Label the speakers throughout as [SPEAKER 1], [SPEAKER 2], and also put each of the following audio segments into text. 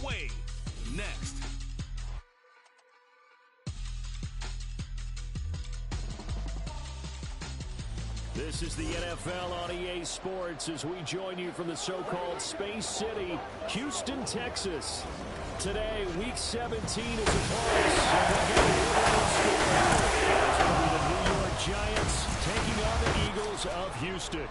[SPEAKER 1] away. Next.
[SPEAKER 2] This is the NFL on EA Sports as we join you from the so-called Space City, Houston, Texas. Today, Week 17 is upon us. It's going to be the New York Giants taking on the Eagles of Houston.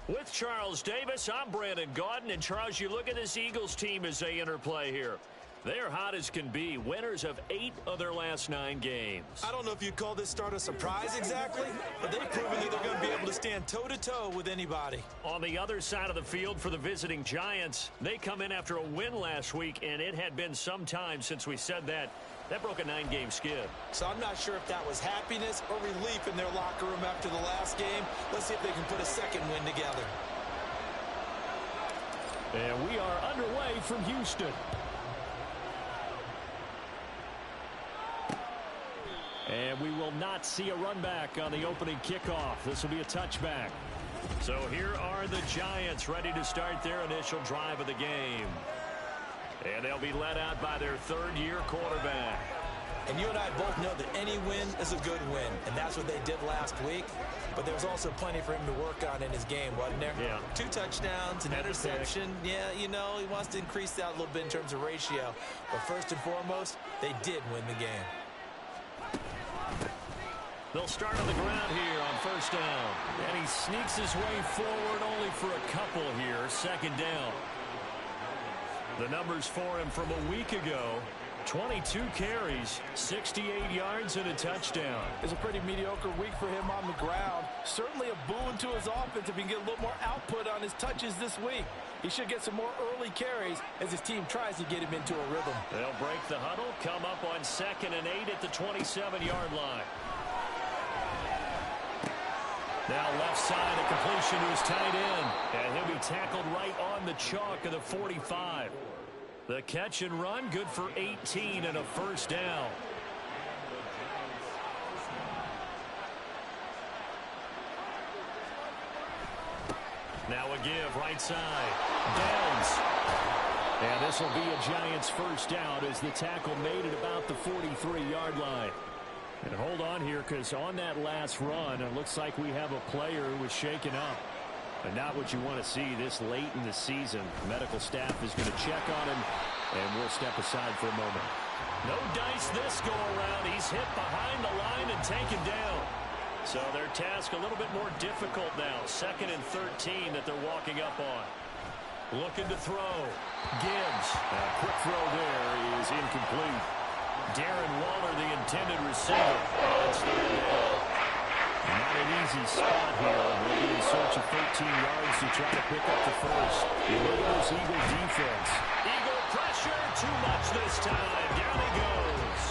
[SPEAKER 3] With Charles Davis, I'm Brandon Gaudin. And Charles, you look at this Eagles team as they enter play here. They're hot as can be, winners of 8 of their last 9 games.
[SPEAKER 4] I don't know if you'd call this start a surprise exactly, but they've proven that they're going to be able to stand toe-to-toe with anybody.
[SPEAKER 3] On the other side of the field for the visiting Giants, they come in after a win last week, and it had been some time since we said that. That broke a 9-game skid.
[SPEAKER 4] So I'm not sure if that was happiness or relief in their locker room after the last game. Let's see if they can put a second win together.
[SPEAKER 2] And we are underway from Houston. And we will not see a run back on the opening kickoff. This will be a touchback.
[SPEAKER 3] So here are the Giants ready to start their initial drive of the game. And they'll be led out by their third-year quarterback.
[SPEAKER 4] And you and I both know that any win is a good win, and that's what they did last week. But there was also plenty for him to work on in his game, wasn't there?
[SPEAKER 3] Yeah.
[SPEAKER 4] 2 touchdowns, an interception. Yeah, you know, he wants to increase that a little bit in terms of ratio. But first and foremost, they did win the game.
[SPEAKER 3] They'll start on the ground here on first down.
[SPEAKER 2] And he sneaks his way forward only for a couple here. Second down.
[SPEAKER 3] The numbers for him from a week ago: 22 carries, 68 yards, and a touchdown.
[SPEAKER 5] It's a pretty mediocre week for him on the ground. Certainly a boon to his offense if he can get a little more output on his touches this week. He should get some more early carries as his team tries to get him into a rhythm.
[SPEAKER 3] They'll break the huddle, come up on 2nd and 8 at the 27-yard line.
[SPEAKER 2] Now left side, a completion to his tight end. And he'll be tackled right on the chalk of the 45.
[SPEAKER 3] The catch and run, good for 18 and a first down. Now a give, right side. Downs.
[SPEAKER 2] And this will be a Giants first down as the tackle made at about the 43-yard line. And hold on here, because on that last run, it looks like we have a player who was shaken up. But not what you want to see this late in the season. The medical staff is going to check on him, and we'll step aside for a moment.
[SPEAKER 3] No dice this go-around. He's hit behind the line and taken down. So their task a little bit more difficult now. 2nd and 13 that they're walking up on. Looking to throw. Gibbs.
[SPEAKER 2] A quick throw there is incomplete.
[SPEAKER 3] Darren Waller, the intended receiver.
[SPEAKER 2] Not an easy spot here. We'll be in search of 13 yards to try to pick up the first. You look at this Eagle defense.
[SPEAKER 3] Eagle pressure, too much this time. Down he goes.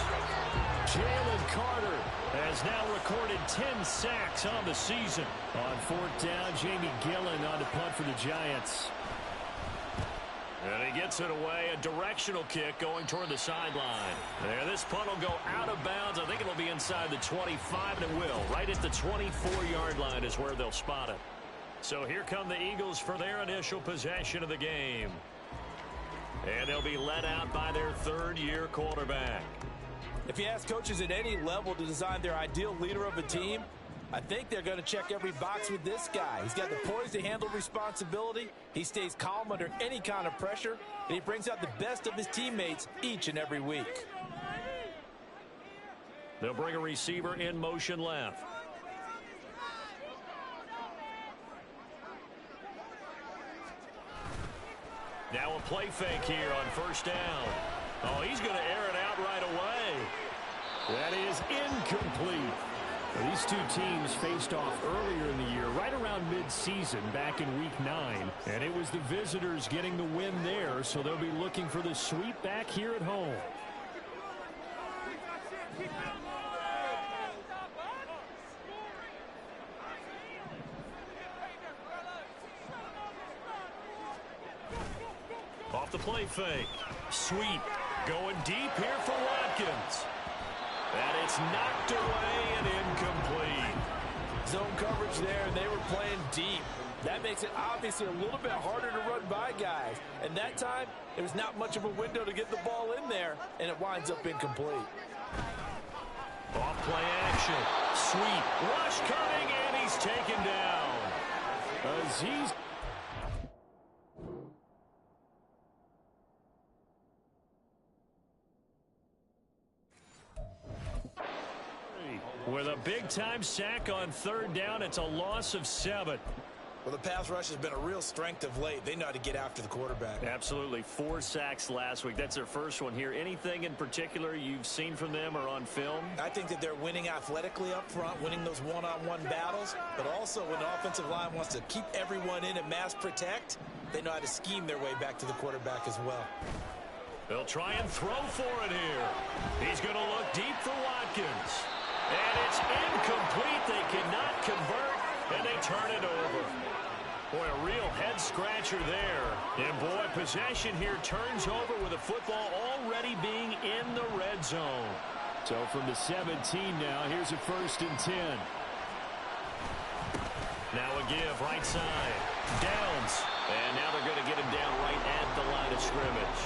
[SPEAKER 2] Jalen Carter has now recorded 10 sacks on the season. On 4th down, Jamie Gillen on to punt for the Giants.
[SPEAKER 3] And he gets it away, a directional kick going toward the sideline. There, this punt will go out of bounds. I think it'll be inside the 25, and it will. Right at the 24-yard line is where they'll spot it. So here come the Eagles for their initial possession of the game. And they'll be led out by their third-year quarterback.
[SPEAKER 5] If you ask coaches at any level to design their ideal leader of a team, I think they're going to check every box with this guy. He's got the poise to handle responsibility. He stays calm under any kind of pressure, and he brings out the best of his teammates each and every week.
[SPEAKER 3] They'll bring a receiver in motion left. Now a play fake here on first down. Oh, he's going to air it out right away.
[SPEAKER 2] That is incomplete. These two teams faced off earlier in the year, right around mid-season, back in Week 9. And it was the visitors getting the win there, so they'll be looking for the sweep back here at home.
[SPEAKER 3] Off the play fake. Sweep. Going deep here for Watkins. And it's knocked away and incomplete.
[SPEAKER 5] Zone coverage there, and they were playing deep. That makes it obviously a little bit harder to run by And that time, there was not much of a window to get the ball in there, and it winds up incomplete.
[SPEAKER 3] Off play action. Sweep. Rush coming, and he's taken down.
[SPEAKER 2] Aziz.
[SPEAKER 3] With a big-time sack on third down, it's a loss of 7.
[SPEAKER 4] Well, the pass rush has been a real strength of late. They know how to get after the quarterback.
[SPEAKER 3] Absolutely. 4 sacks last week. That's their first one here. Anything in particular you've seen from them or on film?
[SPEAKER 4] I think that they're winning athletically up front, winning those one-on-one battles, but also when the offensive line wants to keep everyone in and mass protect, they know how to scheme their way back to the quarterback as well.
[SPEAKER 3] They'll try and throw for it here. He's going to look deep for Watkins. And it's incomplete. They cannot convert, and they turn it over. Boy, a real head-scratcher there. And, boy, possession here turns over with the football already being in the red zone.
[SPEAKER 2] So from the 17 now, here's a 1st and 10.
[SPEAKER 3] Now a give, right side. Downs. And now they're going to get him down right at the line of scrimmage.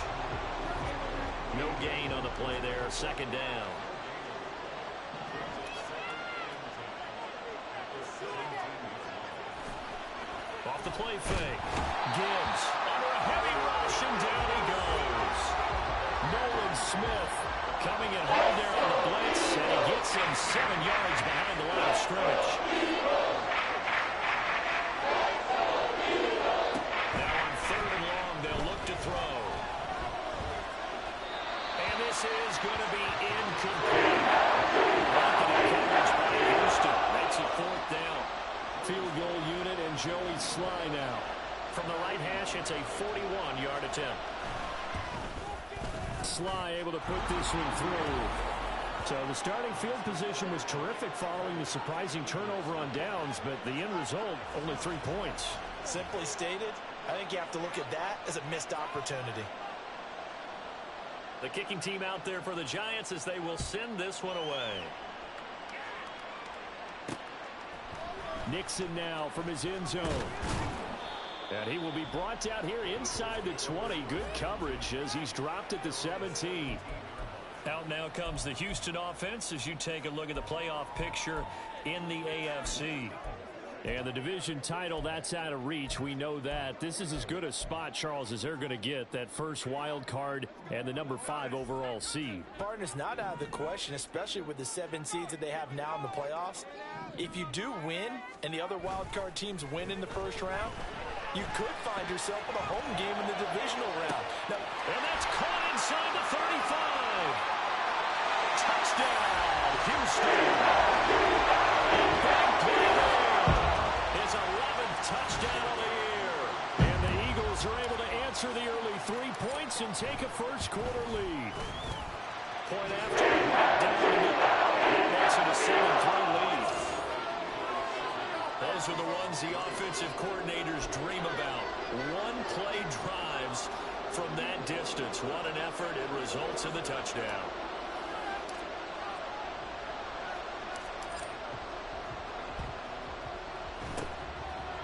[SPEAKER 3] No gain on the play there. 2nd down. Off the play fake. Gibbs under a heavy rush, and down he goes.
[SPEAKER 2] Nolan Smith
[SPEAKER 3] coming in hard there on the blitz, and he gets him 7 yards behind the line of scrimmage. Now on 3rd and long, they'll look to throw. And this is going to be incomplete. Blocking coverage by Houston. Makes it 4th down.
[SPEAKER 2] field goal unit and Joey Sly now.
[SPEAKER 3] From the right hash, it's a 41-yard attempt.
[SPEAKER 2] Sly able to put this one through. So the starting field position was terrific following the surprising turnover on downs, but the end result, only 3 points.
[SPEAKER 4] Simply stated, I think you have to look at that as a missed opportunity.
[SPEAKER 3] The kicking team out there for the Giants as they will send this one away.
[SPEAKER 2] Nixon now from his end zone. And he will be brought down here inside the 20. Good coverage as he's dropped at the 17.
[SPEAKER 3] Out now comes the Houston offense as you take a look at the playoff picture in the AFC.
[SPEAKER 2] And the division title, that's out of reach. We know that. This is as good a spot, Charles, as they're going to get. That first wild card and the number 5 overall seed.
[SPEAKER 5] Partner's not out of the question, especially with the 7 seeds that they have now in the playoffs. If you do win and the other wild card teams win in the first round, you could find yourself with a home game in the divisional round. Now,
[SPEAKER 3] and that's caught inside the 35. Touchdown, Houston. Big play there. His 11th touchdown of the year.
[SPEAKER 2] And the Eagles are able to answer the early 3 points and take a first quarter lead.
[SPEAKER 3] Point after, down the middle. That makes it a 7-3 lead. Those are the ones the offensive coordinators dream about. One-play drives from that distance. What an effort. It results in the touchdown.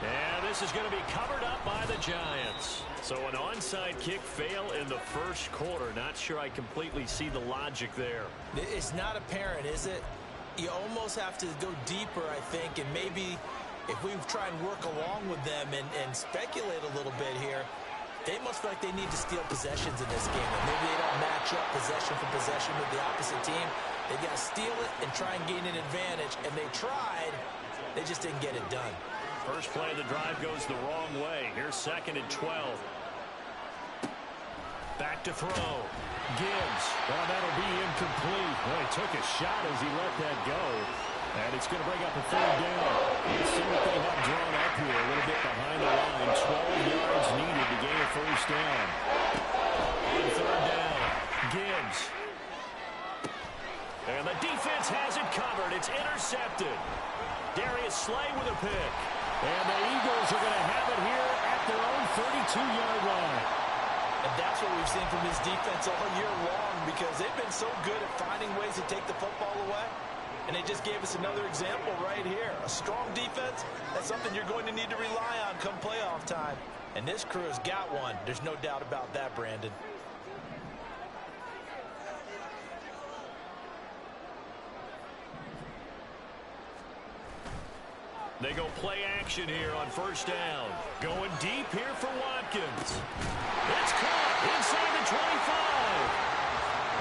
[SPEAKER 3] And this is going to be covered up by the Giants. So an onside kick fail in the first quarter. Not sure I completely see the logic there.
[SPEAKER 4] It's not apparent, is it? You almost have to go deeper, I think, and maybe if we try and work along with them and speculate a little bit here, they must feel like they need to steal possessions in this game. And maybe they don't match up possession for possession with the opposite team. They've got to steal it and try and gain an advantage. And they tried. They just didn't get it done.
[SPEAKER 3] First play of the drive goes the wrong way. Here's 2nd and 12. Back to throw. Gibbs.
[SPEAKER 2] Well, that'll be incomplete. Well, he took a shot as he let that go. And it's going to bring up a 3rd down. Let's see what they have drawn up here. A little bit behind the line. 12 yards needed to gain a first down.
[SPEAKER 3] On 3rd down, Gibbs. And the defense has it covered. It's intercepted. Darius Slay with a pick.
[SPEAKER 2] And the Eagles are going to have it here at their own 32-yard line.
[SPEAKER 5] And that's what we've seen from this defense all year long because they've been so good at finding ways to take the football away.
[SPEAKER 4] And they just gave us another example right here. A strong defense, that's something you're going to need to rely on come playoff time. And this crew has got one. There's no doubt about that, Brandon.
[SPEAKER 3] They go play action here on first down. Going deep here for Watkins. It's caught inside the 25.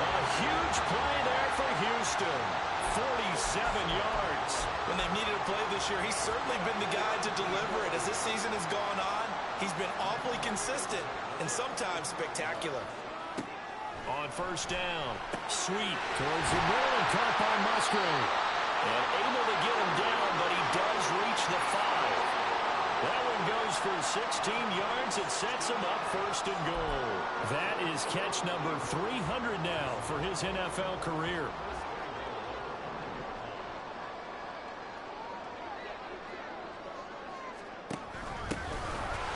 [SPEAKER 3] A huge play there for Houston. 47 yards.
[SPEAKER 4] When they've needed a play this year, he's certainly been the guy to deliver it. As this season has gone on, he's been awfully consistent and sometimes spectacular.
[SPEAKER 3] On first down, Sweet
[SPEAKER 2] towards the middle and caught by Musgrave.
[SPEAKER 3] And able to get him down, but he does reach the 5. That one goes for 16 yards. It sets him up first and goal.
[SPEAKER 2] That is catch number 300 now for his NFL career.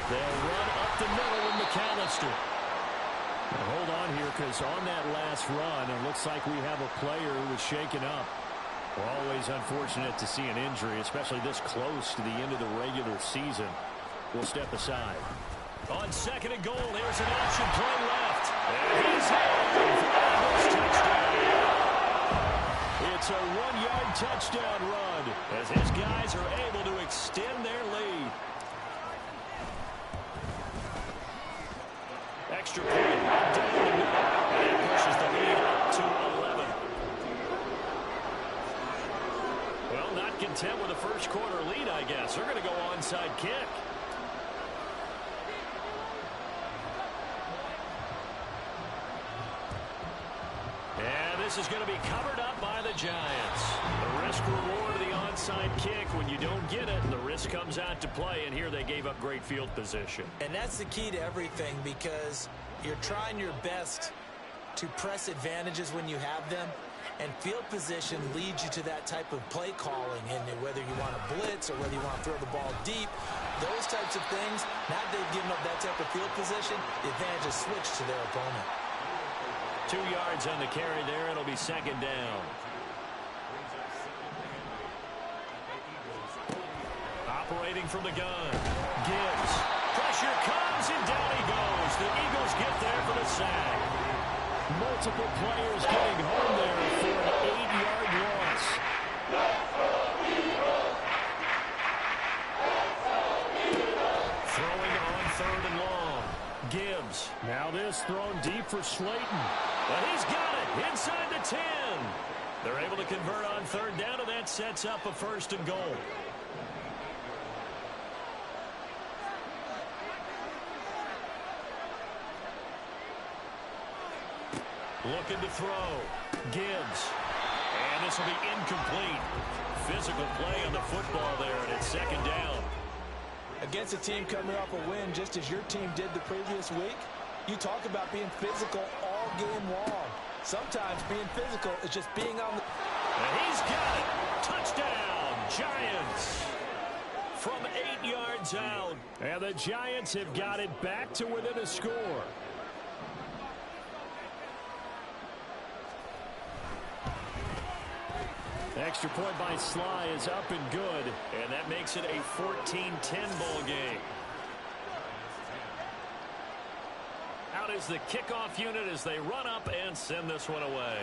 [SPEAKER 3] They'll run up the middle with McAllister.
[SPEAKER 2] Now hold on here, because on that last run, it looks like we have a player who was shaken up. We're always unfortunate to see an injury, especially this close to the end of the regular season. We'll step aside.
[SPEAKER 3] On second and goal, there's an option play left. And he's in for Eagles touchdown. It's a 1-yard touchdown run as his guys are able to extend their lead. Extra point down the middle. And it pushes the lead up to 11. Well, not content with a first quarter lead, I guess. They're going to go onside kick. And this is going to be covered up by the Giants. The risk reward of the onside kick. When you don't get it, the risk comes out to play. And here they gave up great field position.
[SPEAKER 4] And that's the key to everything, because you're trying your best to press advantages when you have them. And field position leads you to that type of play calling, and whether you want to blitz or whether you want to throw the ball deep, those types of things. Now that they've given up that type of field position, the advantage is switched to their opponent.
[SPEAKER 3] 2 yards on the carry there. It'll be second down. Operating from the gun. Gibbs. Pressure comes, and down he goes. The Eagles get there for the sack.
[SPEAKER 2] Multiple players getting home there for an 8-yard loss.
[SPEAKER 3] Throwing on third and long. Gibbs.
[SPEAKER 2] Now this thrown deep for Slayton.
[SPEAKER 3] And he's got it inside the 10. They're able to convert on third down, and that sets up a first and goal. Looking to throw. Gibbs. And this will be incomplete. Physical play on the football there, and it's second down.
[SPEAKER 4] Against a team coming off a win, just as your team did the previous week, you talk about being physical all game long. Sometimes being physical is just being on the...
[SPEAKER 3] And he's got it. Touchdown, Giants. From 8 yards out.
[SPEAKER 2] And the Giants have got it back to within a score. Extra point by Sly is up and good.
[SPEAKER 3] And that makes it a 14-10 ball game. Out is the kickoff unit as they run up and send this one away.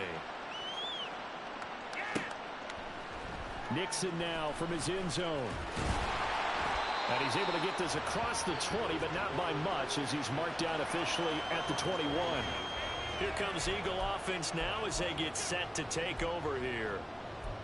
[SPEAKER 2] Nixon now from his end zone. And he's able to get this across the 20, but not by much, as he's marked down officially at the 21.
[SPEAKER 3] Here comes Eagle offense now as they get set to take over here.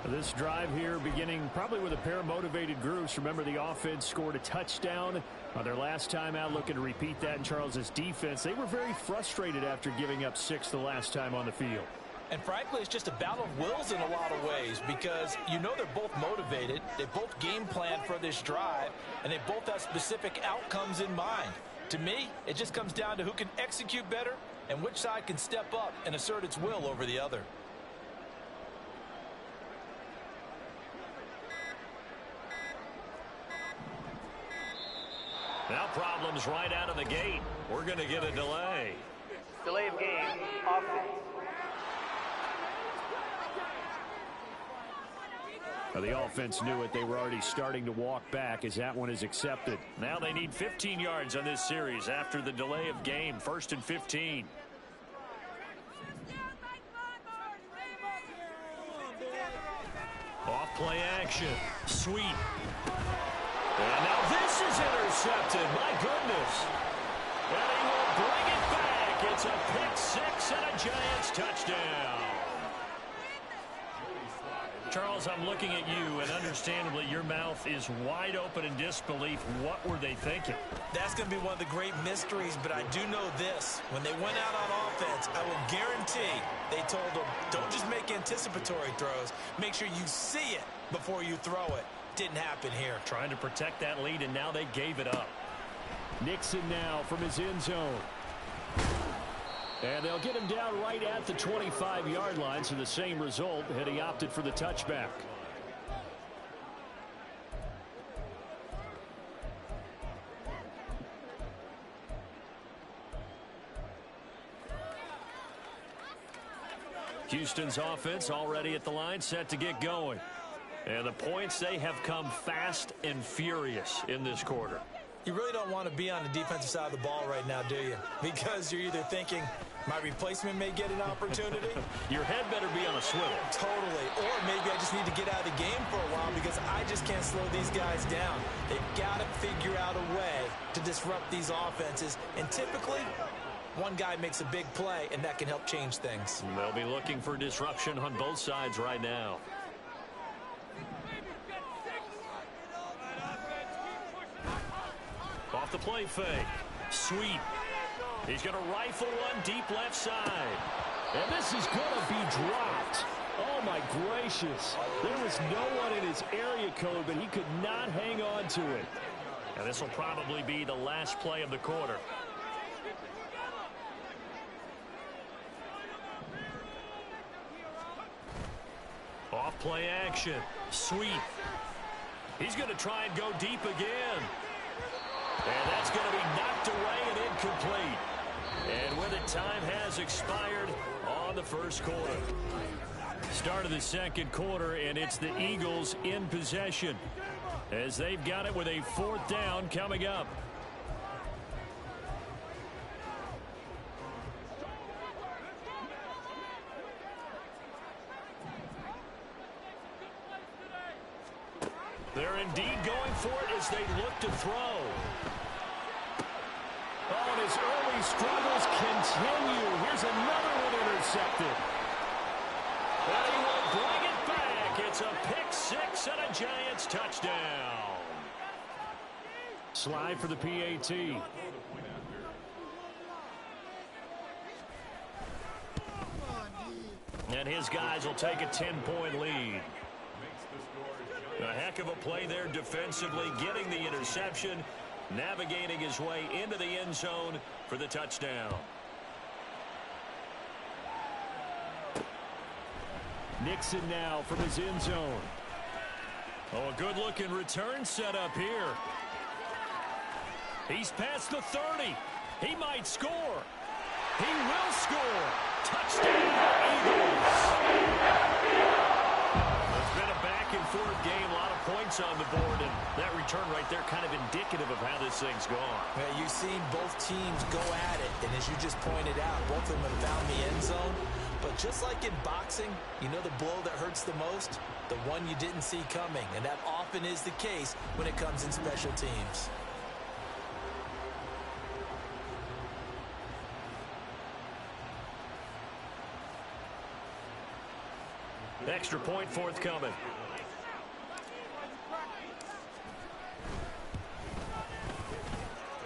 [SPEAKER 2] This drive here beginning probably with a pair of motivated groups. Remember, the offense scored a touchdown on their last time out, looking to repeat that in Charles's defense. They were very frustrated after giving up 6 the last time on the field.
[SPEAKER 4] And frankly, it's just a battle of wills in a lot of ways, because you know they're both motivated, they both game plan for this drive, and they both have specific outcomes in mind. To me, it just comes down to who can execute better and which side can step up and assert its will over the other.
[SPEAKER 3] Now problems right out of the gate. We're going to get a delay.
[SPEAKER 1] Delay of game. Offense.
[SPEAKER 2] Well, the offense knew it. They were already starting to walk back as that one is accepted.
[SPEAKER 3] Now they need 15 yards on this series after the delay of game. 1st and 15. Off play action. Sweet. And now this is intercepted. My goodness. And he will bring it back. It's a pick six and a Giants touchdown. Charles, I'm looking at you, and understandably your mouth is wide open in disbelief. What were they thinking?
[SPEAKER 4] That's going to be one of the great mysteries, but I do know this. When they went out on offense, I will guarantee they told them, don't just make anticipatory throws. Make sure you see it before you throw it. Didn't happen here.
[SPEAKER 3] Trying to protect that lead, and now they gave it up.
[SPEAKER 2] Nixon now from his end zone. And they'll get him down right at the 25-yard line, so the same result had he opted for the touchback. Houston's offense already at the line, set to get going. And the points, they have come fast and furious in this quarter.
[SPEAKER 4] You really don't want to be on the defensive side of the ball right now, do you? Because you're either thinking, my replacement may get an opportunity.
[SPEAKER 3] Your head better be on a swivel.
[SPEAKER 4] Totally. Or maybe I just need to get out of the game for a while because I just can't slow these guys down. They've got to figure out a way to disrupt these offenses. And typically, one guy makes a big play, and that can help change things.
[SPEAKER 3] They'll be looking for disruption on both sides right now. Off the play fake. Sweet. He's going to rifle one deep left side.
[SPEAKER 2] And this is going to be dropped. Oh, my gracious. There was no one in his area code, but he could not hang on to it.
[SPEAKER 3] And this will probably be the last play of the quarter. Off play action. Sweet. He's going to try and go deep again. And that's going to be knocked away and incomplete. And with it, time has expired on the first quarter. Start of the second quarter, and it's the Eagles in possession as they've got it with a 4th down coming up. They're indeed going for it as they look to throw.
[SPEAKER 2] Oh, and his early struggles continue. Here's another one intercepted.
[SPEAKER 3] And he will bring it back. It's a pick six and a Giants touchdown.
[SPEAKER 2] Slide for the PAT.
[SPEAKER 3] And his guys will take a 10-point lead. A heck of a play there defensively, getting the interception, navigating his way into the end zone for the touchdown.
[SPEAKER 2] Nixon now from his end zone.
[SPEAKER 3] Oh, a good-looking return set up here. He's past the 30. He might score. He will score. Touchdown, Eagles. It's been a back-and-forth game, a lot of points on the board, and that return right there kind of indicative of how this thing's gone.
[SPEAKER 4] Yeah, you've seen both teams go at it, and as you just pointed out, both of them have found the end zone. But just like in boxing, you know the blow that hurts the most? The one you didn't see coming, and that often is the case when it comes in special teams.
[SPEAKER 3] Extra point forthcoming.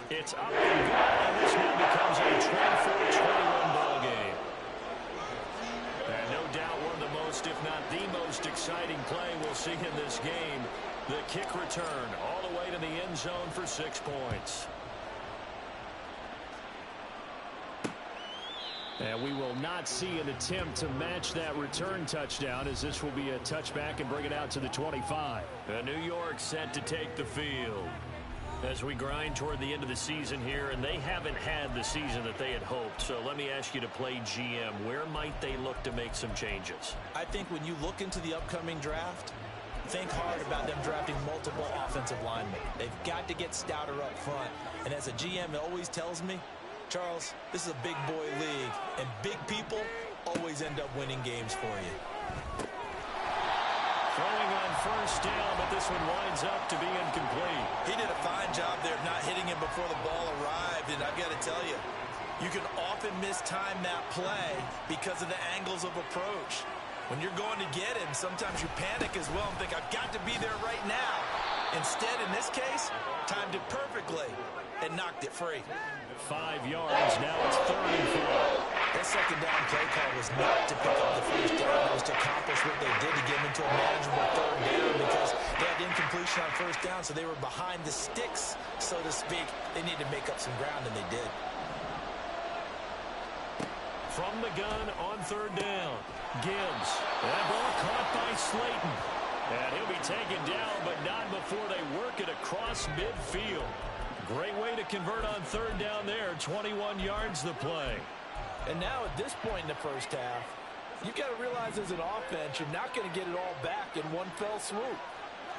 [SPEAKER 3] It's up and good, and this now becomes a 24-21 ball game. And no doubt one of the most, if not the most exciting play we'll see in this game. The kick return all the way to the end zone for 6 points.
[SPEAKER 2] And we will not see an attempt to match that return touchdown, as this will be a touchback and bring it out to the 25.
[SPEAKER 3] And New York set to take the field as we grind toward the end of the season here, and they haven't had the season that they had hoped. So let me ask you to play GM. Where might they look to make some changes?
[SPEAKER 4] I think when you look into the upcoming draft, think hard about them drafting multiple offensive linemen. They've got to get stouter up front. And as a GM, it always tells me, Charles, this is a big boy league, and big people always end up winning games for you.
[SPEAKER 2] Throwing on first down, but this one winds up to be incomplete.
[SPEAKER 4] He did a fine job there of not hitting him before the ball arrived, and I've got to tell you, you can often mistime that play because of the angles of approach. When you're going to get him, sometimes you panic as well and think, I've got to be there right now. Instead, in this case, timed it perfectly and knocked it free.
[SPEAKER 2] 5 yards, now it's 3rd and 4.
[SPEAKER 4] That second down play call was not to pick up the first down. It was to accomplish what they did to get them into a manageable 3rd down because they had incompletion on first down, so they were behind the sticks, so to speak. They needed to make up some ground, and they did.
[SPEAKER 2] From the gun on 3rd down, Gibbs. That ball caught by Slayton. And he'll be taken down, but not before they work it across midfield. Great way to convert on 3rd down there. 21 yards the play.
[SPEAKER 5] And now at this point in the first half, you've got to realize as an offense, you're not going to get it all back in one fell swoop.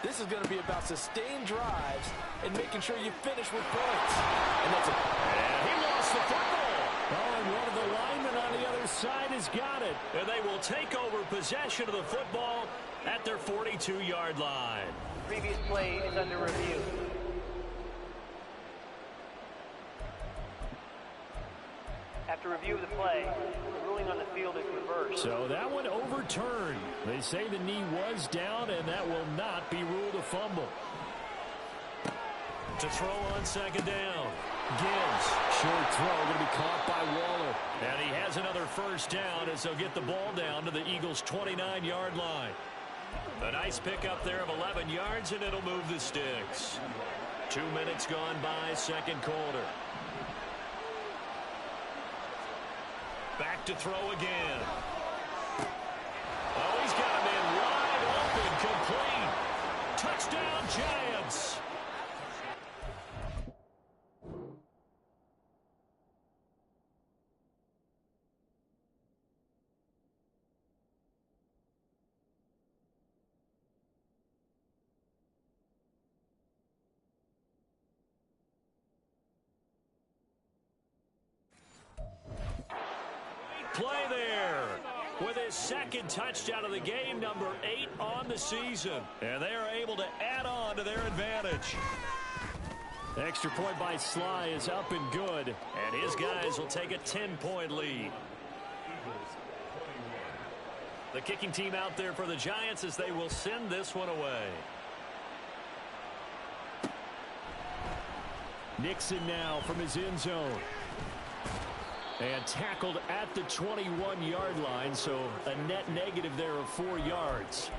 [SPEAKER 5] This is going to be about sustained drives and making sure you finish with points. And that's a...
[SPEAKER 2] And he lost the football. Oh, and one of the linemen on the other side has got it. And they will take over possession of the football at their 42-yard line.
[SPEAKER 1] Previous play is under review. After review of the play, the ruling on the field is reversed.
[SPEAKER 2] So that one overturned. They say the knee was down, and that will not be ruled a fumble. To throw on 2nd down. Gibbs. Short throw going to be caught by Waller. And he has another first down as they'll get the ball down to the Eagles' 29-yard line. A nice pickup there of 11 yards, and it'll move the sticks. 2 minutes gone by, 2nd quarter. Back to throw again. Oh, he's got him in wide open, complete. Touchdown, Giants. Play there with his 2nd touchdown of the game, number 8 on the season. And they are able to add on to their advantage. Extra point by Sly is up and good. And his guys will take a 10-point lead. The kicking team out there for the Giants as they will send this one away. Nixon now from his end zone. And tackled at the 21-yard line, so a net negative there of 4 yards.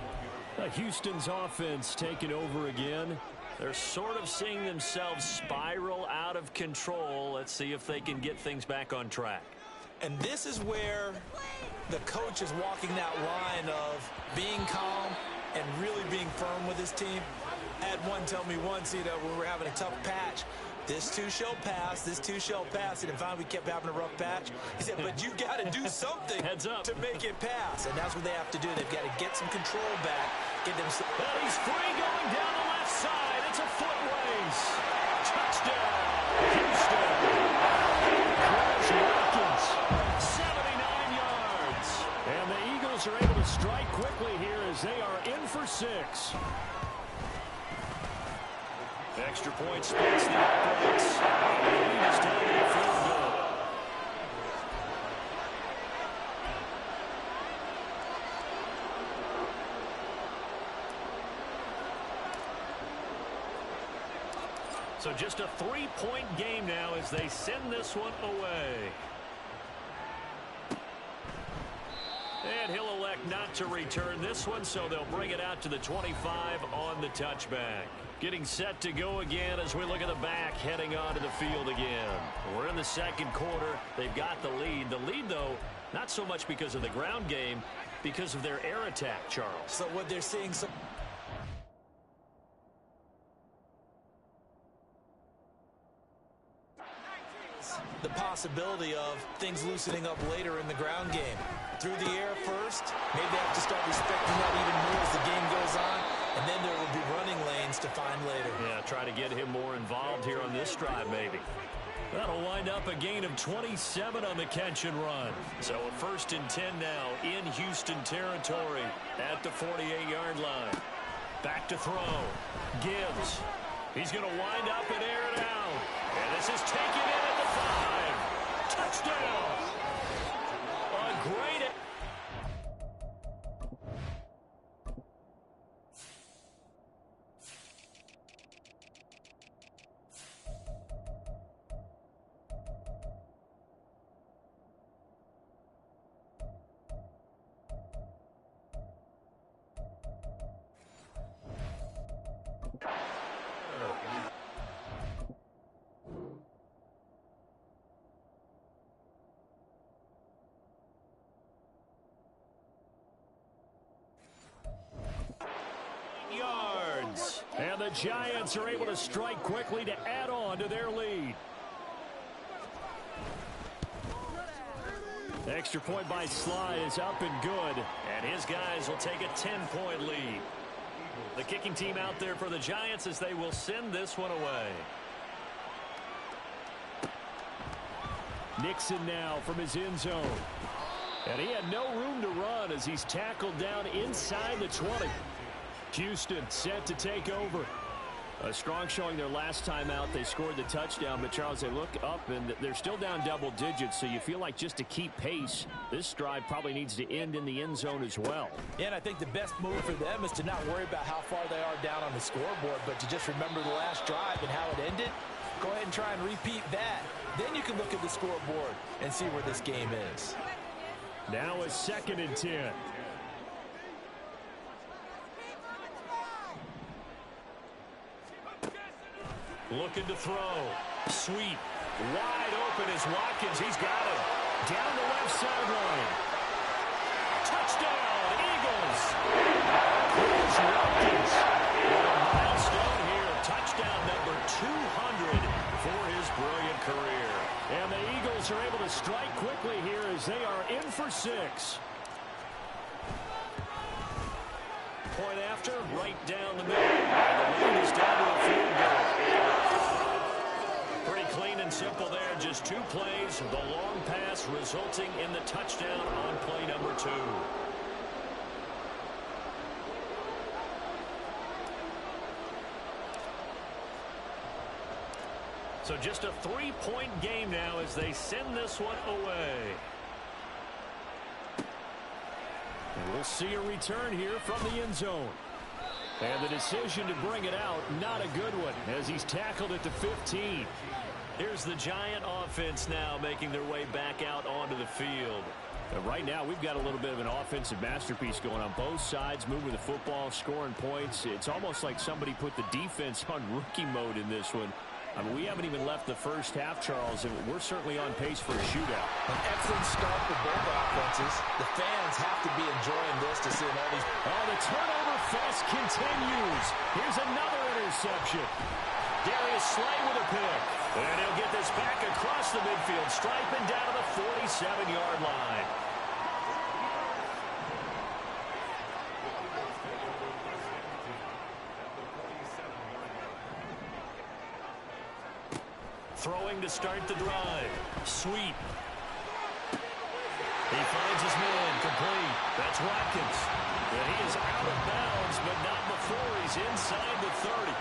[SPEAKER 2] Houston's offense taking over again. They're sort of seeing themselves spiral out of control. Let's see if they can get things back on track.
[SPEAKER 4] And this is where the coach is walking that line of being calm and really being firm with his team. I had one tell me once, when we were having a tough patch, this too shall pass, this too shall pass. And finally we kept having a rough patch. He said, but you got to do something
[SPEAKER 2] Heads up.
[SPEAKER 4] to make it pass. And that's what they have to do. They've got to get some control back. Get them some...
[SPEAKER 2] Well, he's free going down the left side. It's a foot race. Touchdown, Houston. Chris Watkins, 79 yards. And the Eagles are able to strike quickly here as they are in for 6. Extra point splits the uprights. This time they feel good. So just a 3-point game now as they send this one away. And he'll elect not to return this one, so they'll bring it out to the 25 on the touchback. Getting set to go again as we look at the back, heading onto the field again. We're in the 2nd quarter. They've got the lead. The lead, though, not so much because of the ground game, because of their air attack, Charles.
[SPEAKER 4] So what they're seeing... the possibility of things loosening up later in the ground game. Through the air first, maybe they have to start respecting that even more as the game goes on. and then there will be running lanes to find later.
[SPEAKER 3] Yeah, try to get him more involved here on this drive, maybe. That'll wind up a gain of 27 on the catch and run. So a 1st and 10 now in Houston territory at the 48-yard line. Back to throw. Gibbs. He's going to wind up and air it out. And this is taken in at the 5. Touchdown. A great... yards.
[SPEAKER 2] And the Giants are able to strike quickly to add on to their lead. Extra point by Sly is up and good.
[SPEAKER 3] And his guys will take a 10-point lead. The kicking team out there for the Giants as they will send this one away.
[SPEAKER 2] Nixon now from his end zone. And he had no room to run as he's tackled down inside the 20. Houston set to take over. A strong showing their last time out. They scored the touchdown, but Charles, they look up and they're still down double digits, so you feel like just to keep pace, this drive probably needs to end in the end zone as well.
[SPEAKER 5] Yeah, and I think the best move for them is to not worry about how far they are down on the scoreboard, but to just remember the last drive and how it ended. Go ahead and try and repeat that. Then you can look at the scoreboard and see where this game is.
[SPEAKER 2] Now a 2nd and 10.
[SPEAKER 3] Looking to throw. Sweet. Wide open is Watkins. He's got him. Down the left sideline. Touchdown, Eagles. Here's Watkins. What a milestone here. Touchdown number 200 for his brilliant career.
[SPEAKER 2] And the Eagles are able to strike quickly here as they are in for 6.
[SPEAKER 3] Point after, right down the middle. And the lead is down to a field goal. Pretty clean and simple there. Just 2 plays. The long pass resulting in the touchdown on play number 2. So just a 3-point game now as they send this one away.
[SPEAKER 2] And we'll see a return here from the end zone. And the decision to bring it out, not a good one, as he's tackled at the 15.
[SPEAKER 3] Here's the Giant offense now making their way back out onto the field.
[SPEAKER 2] And right now, we've got a little bit of an offensive masterpiece going on both sides, moving the football, scoring points. It's almost like somebody put the defense on rookie mode in this one. I mean, we haven't even left the first half, Charles, and we're certainly on pace for a shootout.
[SPEAKER 5] An excellent start for both offenses. The fans have to be enjoying this to see all these.
[SPEAKER 2] Oh, the turnover fest continues. Here's another interception.
[SPEAKER 3] Darius Slay with a pick. And he'll get this back across the midfield stripe and down to the 47-yard line. Throwing to start the drive. Sweep. He finds his man complete. That's Watkins. And he is out of bounds, but not before he's inside the 30.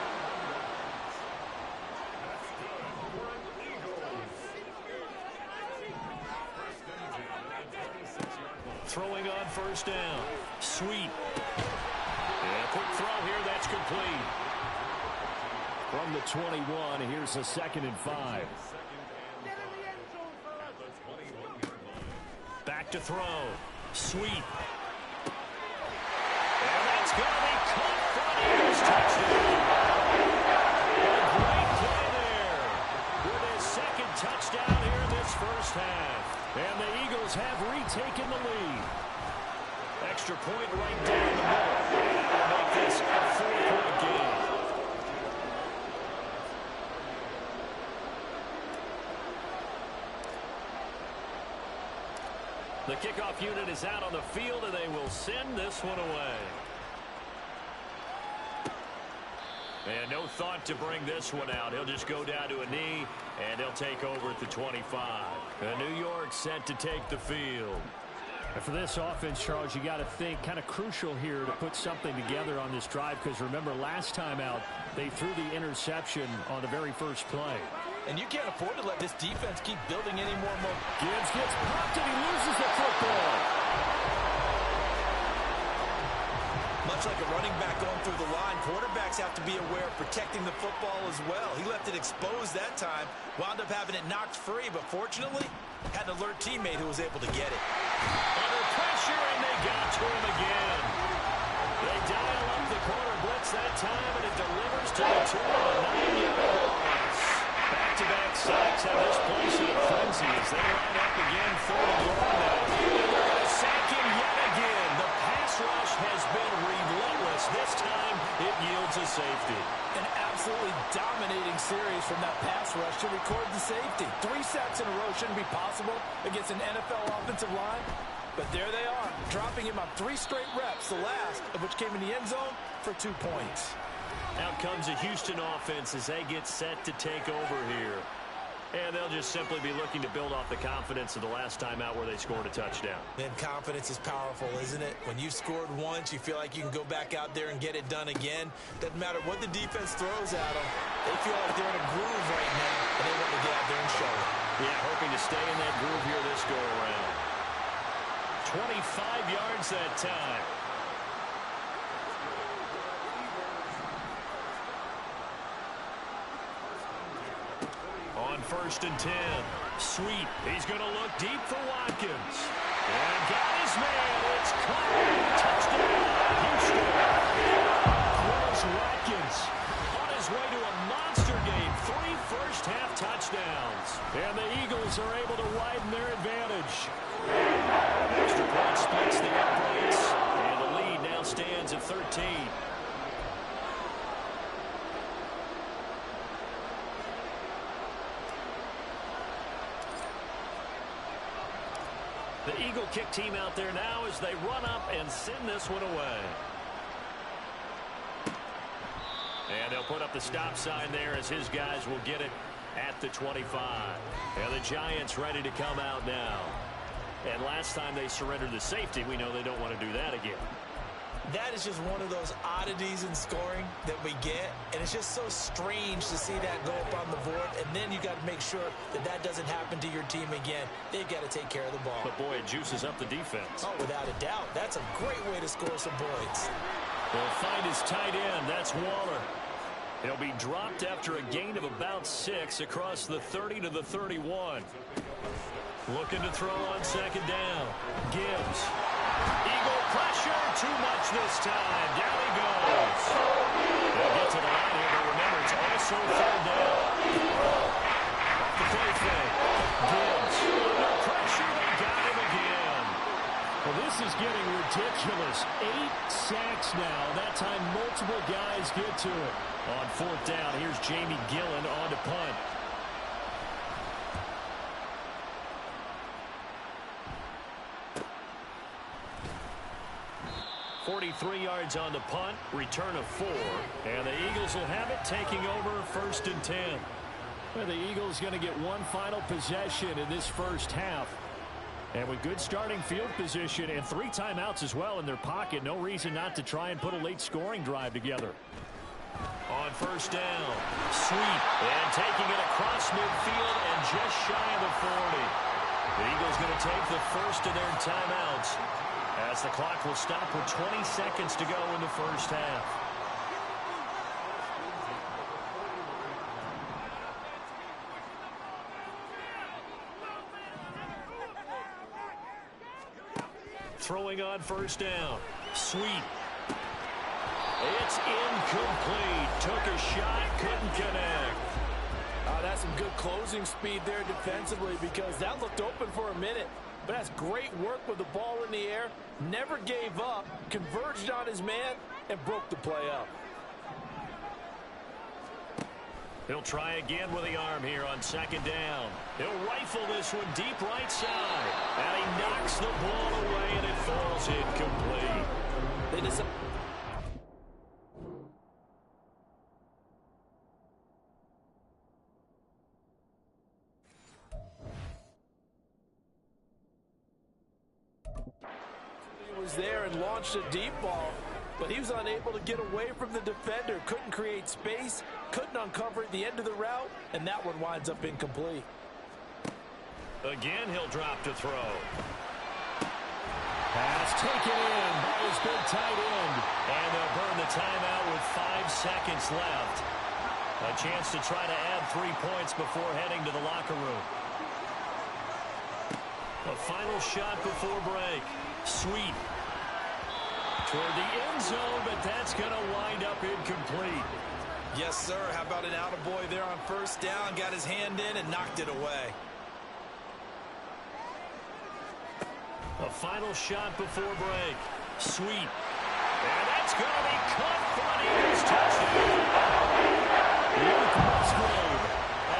[SPEAKER 3] Throwing on 1st down. Sweet. And a quick throw here. That's complete.
[SPEAKER 2] From the 21, here's a 2nd and 5.
[SPEAKER 3] Back to throw. Sweet. And that's going to be caught front. Eagles touchdown. A great play there with his 2nd touchdown here in this first half.
[SPEAKER 2] And the Eagles have retaken the lead.
[SPEAKER 3] Extra point right down the middle. And that will make this a 4-point game. The kickoff unit is out on the field, and they will send this one away. And no thought to bring this one out. He'll just go down to a knee, and he'll take over at the 25. And New York set to take the field.
[SPEAKER 2] And for this offense, Charles, you got to think kind of crucial here to put something together on this drive, because remember last time out they threw the interception on the very first play.
[SPEAKER 5] And you can't afford to let this defense keep building any more momentum.
[SPEAKER 2] Gibbs gets popped and he loses the football.
[SPEAKER 5] Much like a running back going through the line, quarterbacks have to be aware of protecting the football as well. He left it exposed that time, wound up having it knocked free, but fortunately had an alert teammate who was able to get it.
[SPEAKER 3] Under pressure, and they got to him again. They dial up the corner blitz that time, and it delivers to the 2 of a 9-yard loss. Back-to-back sacks have this place in a frenzy as they line up again, 3rd and long now. They're going to sack him yet again. The pass rush has been relentless. This time, it yields a safety.
[SPEAKER 5] An absolutely dominating series from that pass rush to record the safety. 3 sacks in a row shouldn't be possible against an NFL offensive line. But there they are, dropping him on 3 straight reps, the last of which came in the end zone for 2 points.
[SPEAKER 3] Out comes a Houston offense as they get set to take over here. And they'll just simply be looking to build off the confidence of the last time out where they scored a touchdown.
[SPEAKER 5] Then confidence is powerful, isn't it? When you've scored once, you feel like you can go back out there and get it done again. Doesn't matter what the defense throws at them. They feel like they're in a groove right now, and they want to get out there and show it.
[SPEAKER 3] Yeah, hoping to stay in that groove here this go-around. 25 yards that time. On 1st and 10. Sweet. He's going to look deep for Watkins. And got his man. It's caught. Touchdown, Houston. Chris Watkins on his way to a monster game. 3 first-half touchdowns.
[SPEAKER 2] And the Eagles are able to widen their advantage.
[SPEAKER 3] Extra point splits the uprights. And the lead now stands at 13. The Eagle kick team out there now as they run up and send this one away. And they'll put up the stop sign there as his guys will get it at the 25. And the Giants ready to come out now. And last time they surrendered the safety, we know they don't want to do that again.
[SPEAKER 5] That is just one of those oddities in scoring that we get, and it's just so strange to see that go up on the board, and then you got to make sure that that doesn't happen to your team again. They've got to take care of the ball.
[SPEAKER 3] But boy, it juices up the defense.
[SPEAKER 5] Oh, without a doubt. That's a great way to score some points.
[SPEAKER 3] They'll find his tight end. That's Waller. He'll be dropped after a gain of about 6 across the 30 to the 31. Looking to throw on 2nd down. Gibbs. Eagle pressure. Too much this time. Down he goes. They'll get to the line here, but remember, it's also 3rd down. Off the play fake. Gibbs. Under pressure. They got him again.
[SPEAKER 2] Well, this is getting ridiculous. 8 sacks now. That time, multiple guys get to it.
[SPEAKER 3] On 4th down, here's Jamie Gillen on to punt. 43 yards on the punt, return of 4. And the Eagles will have it, taking over 1st and 10.
[SPEAKER 2] Well, the Eagles going to get one final possession in this first half. And with good starting field position and 3 timeouts as well in their pocket, no reason not to try and put a late scoring drive together.
[SPEAKER 3] On 1st down, Sweet, and taking it across midfield and just shy of the 40. The Eagles going to take the first of their timeouts as the clock will stop with 20 seconds to go in the first half. Throwing on 1st down, Sweet. It's incomplete. Took a shot, couldn't connect.
[SPEAKER 5] That's some good closing speed there defensively, because that looked open for a minute. But that's great work with the ball in the air. Never gave up, converged on his man, and broke the play up.
[SPEAKER 3] He'll try again with the arm here on 2nd down. He'll rifle this one deep right side. And he knocks the ball away, and it falls incomplete.
[SPEAKER 5] was there and launched a deep ball, but he was unable to get away from the defender, couldn't create space, couldn't uncover at the end of the route, and that one winds up incomplete.
[SPEAKER 3] Again, he'll drop to throw.
[SPEAKER 2] Pass taken in by his big tight end.
[SPEAKER 3] And they'll burn the timeout with 5 seconds left. A chance to try to add 3 points before heading to the locker room. A final shot before break. Sweet. Toward the end zone, but that's going to wind up incomplete.
[SPEAKER 5] Yes, sir. How about an attaboy there on first down? Got his hand in and knocked it away.
[SPEAKER 3] A final shot before break. Sweet. And that's going to be caught for an Eagles touchdown.
[SPEAKER 2] Luke Musgrave.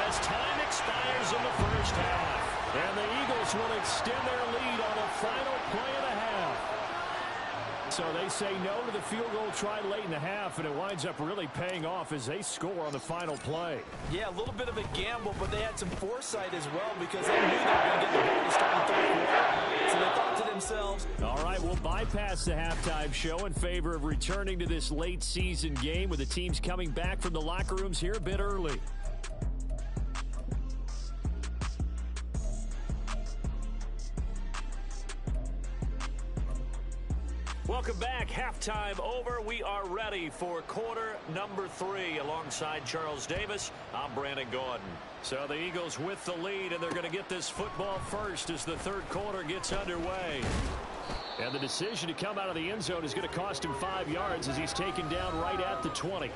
[SPEAKER 3] As time expires in the first half.
[SPEAKER 2] And the Eagles will extend their lead on a final play and a half. So they say no to the field goal try late in the half, and it winds up really paying off as they score on the final play.
[SPEAKER 5] Yeah, a little bit of a gamble, but they had some foresight as well because they knew they were going to get the ball to start the third quarter. So they thought to themselves,
[SPEAKER 2] all right, we'll bypass the halftime show in favor of returning to this late season game with the teams coming back from the locker rooms here a bit early.
[SPEAKER 3] Welcome back. Halftime over. We are ready for quarter number 3. Alongside Charles Davis, I'm Brandon Gordon.
[SPEAKER 2] So the Eagles with the lead, and they're going to get this football first as the third quarter gets underway. And the decision to come out of the end zone is going to cost him 5 yards as he's taken down right at the 20.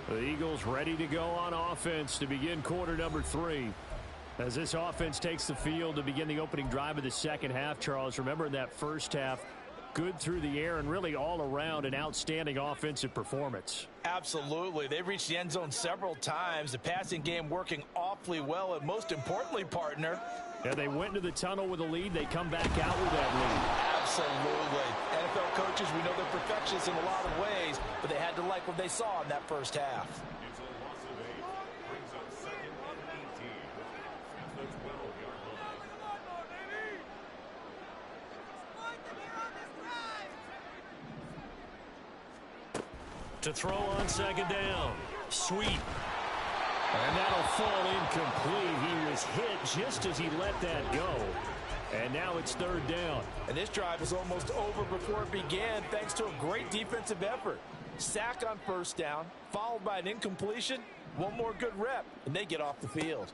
[SPEAKER 2] The Eagles ready to go on offense to begin quarter number 3. As this offense takes the field to begin the opening drive of the second half, Charles, remember in that first half, good through the air and really all around an outstanding offensive performance.
[SPEAKER 5] absolutely. They've reached the end zone several times. The passing game working awfully well, and most importantly, partner.
[SPEAKER 2] Yeah, they went into the tunnel with a lead. They come back out with that lead.
[SPEAKER 5] Absolutely. NFL coaches, we know they're perfectionists in a lot of ways, but they had to like what they saw in that first half.
[SPEAKER 6] It's a loss of 8. Brings up second and 18 at the 12-yard line.
[SPEAKER 3] To throw on second down. Sweet.
[SPEAKER 2] And that'll fall incomplete. He was hit just as he let that go. And now it's third down.
[SPEAKER 5] And this drive is almost over before it began thanks to a great defensive effort. Sack on first down, followed by an incompletion. One more good rep, and they get off the field.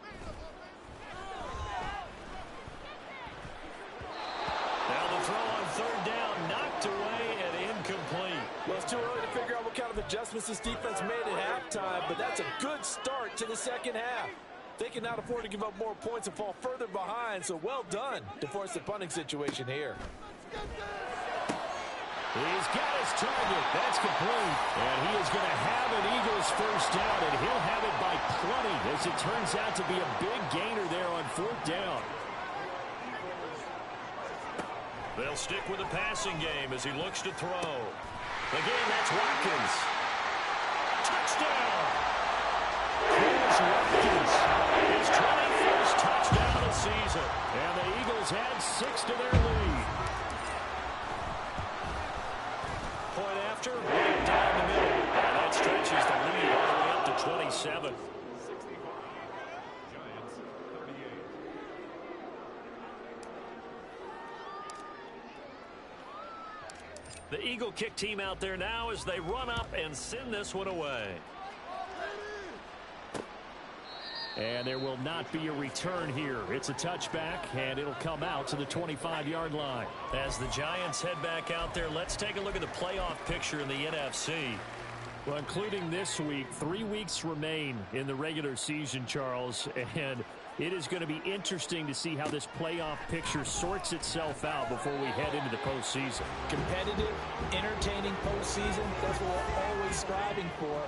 [SPEAKER 3] Now the throw on third down, knocked away and incomplete.
[SPEAKER 5] Well, it's too early to figure out what kind of adjustments this defense made at halftime, but that's a good start to the second half. They cannot afford to give up more points and fall further behind, so well done to force the punting situation here.
[SPEAKER 2] He's got his target. That's complete. And he is going to have an Eagles first down, and he'll have it by plenty as it turns out to be a big gainer there on fourth down.
[SPEAKER 3] They'll stick with the passing game as he looks to throw. Again, that's Watkins. Touchdown!
[SPEAKER 2] Here's Watkins.
[SPEAKER 3] His 21st touchdown of the season.
[SPEAKER 2] And the Eagles add 6 to their lead.
[SPEAKER 3] Point after, right down the middle. And that stretches the lead all the way up to 27.
[SPEAKER 6] 65. Giants 38.
[SPEAKER 3] The Eagle kick team out there now as they run up and send this one away.
[SPEAKER 2] And there will not be a return here. It's a touchback, and it'll come out to the 25-yard line.
[SPEAKER 3] As the Giants head back out there, let's take a look at the playoff picture in the NFC.
[SPEAKER 2] Well, including this week, 3 weeks remain in the regular season, Charles, and it is going to be interesting to see how this playoff picture sorts itself out before we head into the postseason.
[SPEAKER 5] Competitive, entertaining postseason, that's what we're always striving for.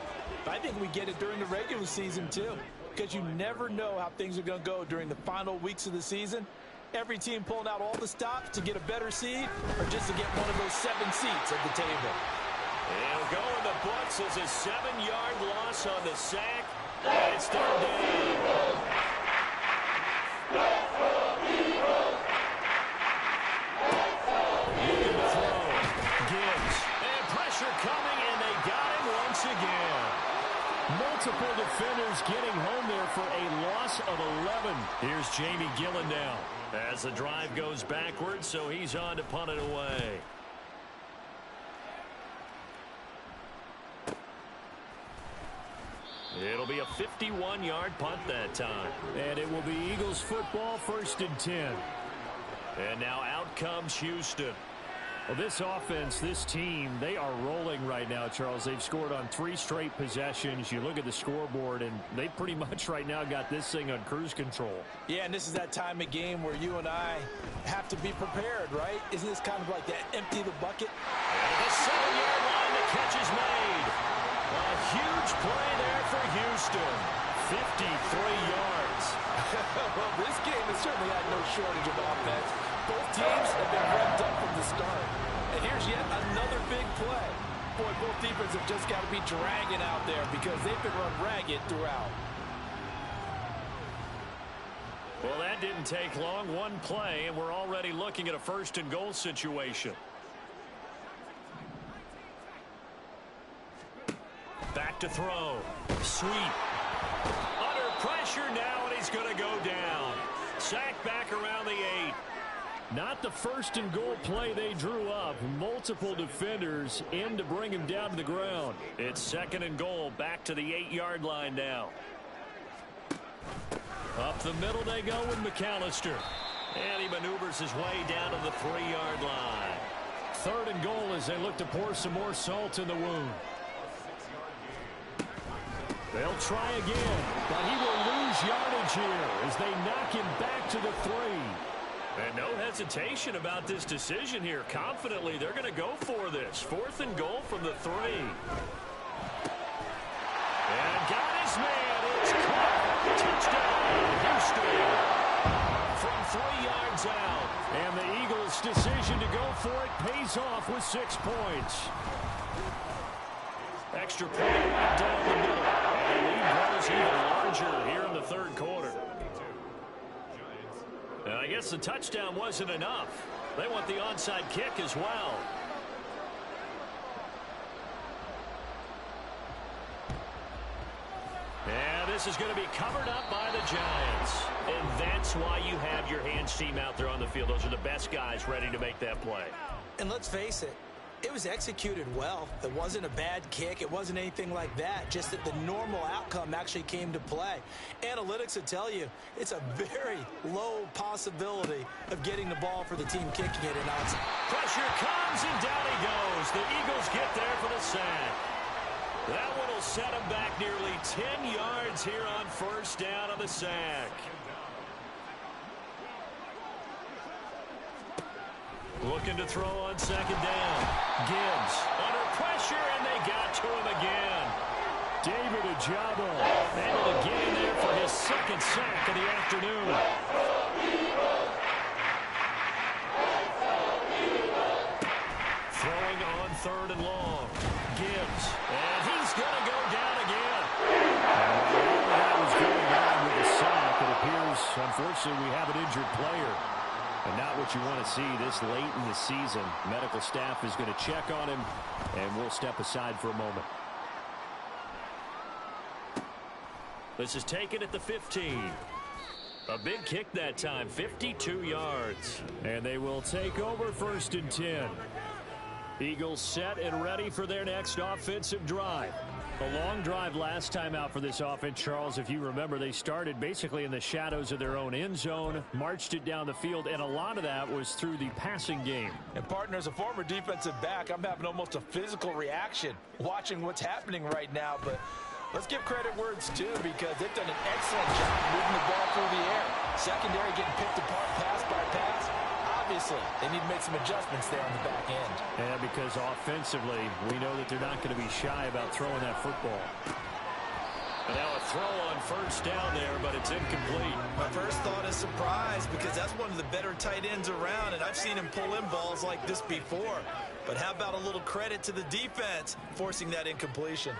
[SPEAKER 5] I think we get it during the regular season, too, because you never know how things are going to go during the final weeks of the season. Every team pulling out all the stops to get a better seed or just to get one of those 7 seats at the table.
[SPEAKER 3] It'll go in the books as a 7-yard loss on the sack. And it's third down. Looking to throw.
[SPEAKER 2] loss of 11.
[SPEAKER 3] Here's Jamie Gillen now as the drive goes backwards, so he's on to punt it away. It'll be a 51-yard punt that time.
[SPEAKER 2] And it will be Eagles football, 1st and 10.
[SPEAKER 3] And now out comes Houston.
[SPEAKER 2] Well, this offense, this team, they are rolling right now, Charles. They've scored on 3 straight possessions. You look at the scoreboard, and they pretty much right now got this thing on cruise control.
[SPEAKER 5] Yeah, and this is that time of game where you and I have to be prepared, right? Isn't this kind of like that empty the bucket?
[SPEAKER 3] And the 7-yard line, the catch is made. A huge play there for Houston. 53 yards.
[SPEAKER 5] Well, this game has certainly had no shortage of offense. Both teams have been revved up from the start. And here's yet another big play. Boy, both defenses have just got to be dragging out there because they've been run ragged throughout.
[SPEAKER 3] Well, that didn't take long. One play, and we're already looking at a 1st and goal situation. Back to throw. Sweep. Under pressure now, and he's going to go down. Sacked back around the 8.
[SPEAKER 2] Not the 1st and goal play they drew up. Multiple defenders in to bring him down to the ground.
[SPEAKER 3] It's 2nd and goal, back to the 8-yard line now. Up the middle they go with McAllister. And he maneuvers his way down to the 3-yard line.
[SPEAKER 2] 3rd and goal as they look to pour some more salt in the wound. They'll try again, but he will lose yardage here as they knock him back to the 3.
[SPEAKER 3] And no hesitation about this decision here. Confidently, they're going to go for this. 4th and goal from the 3. And got his man. It's caught. Touchdown, Houston. From 3 yards out.
[SPEAKER 2] And the Eagles' decision to go for it pays off with 6 points.
[SPEAKER 3] Extra point right down the middle. And the lead grows even larger here in the 3rd quarter. And I guess the touchdown wasn't enough. They want the onside kick as well. And this is going to be covered up by the Giants. And that's why you have your hands team out there on the field. Those are the best guys ready to make that play.
[SPEAKER 4] And let's face it, it was executed well. It wasn't a bad kick. It wasn't anything like that. Just that the normal outcome actually came to play. Analytics will tell you it's a very low possibility of getting the ball for the team kicking it and outside.
[SPEAKER 3] Pressure comes and down he goes. The Eagles get there for the sack. That one will set him back nearly 10 yards here on 1st down on the sack. Looking to throw on 2nd down. Gibbs under pressure, and they got to him again.
[SPEAKER 2] David Ojabo able to get in there for his 2nd sack of the afternoon.
[SPEAKER 3] Throwing on 3rd and long. Gibbs, and he's going to go down again.
[SPEAKER 2] And while that was going on with the sack, it appears, unfortunately, we have an injured player. And not what you want to see this late in the season. Medical staff is going to check on him, and we'll step aside for a moment.
[SPEAKER 3] This is taken at the 15. A big kick that time, 52 yards.
[SPEAKER 2] And they will take over 1st and 10. Eagles set and ready for their next offensive drive. A long drive last time out for this offense, Charles. If you remember, they started basically in the shadows of their own end zone, marched it down the field, and a lot of that was through the passing game.
[SPEAKER 5] And partner, as a former defensive back, I'm having almost a physical reaction watching what's happening right now. But let's give credit where it's due because they've done an excellent job moving the ball through the air. Secondary getting picked apart pass by pass. Obviously, they need to make some adjustments there on the back end.
[SPEAKER 2] Yeah, because offensively, we know that they're not going to be shy about throwing that football.
[SPEAKER 3] And now a throw on 1st down there, but it's incomplete.
[SPEAKER 4] My first thought is surprise because that's one of the better tight ends around, and I've seen him pull in balls like this before. But how about a little credit to the defense forcing that incompletion?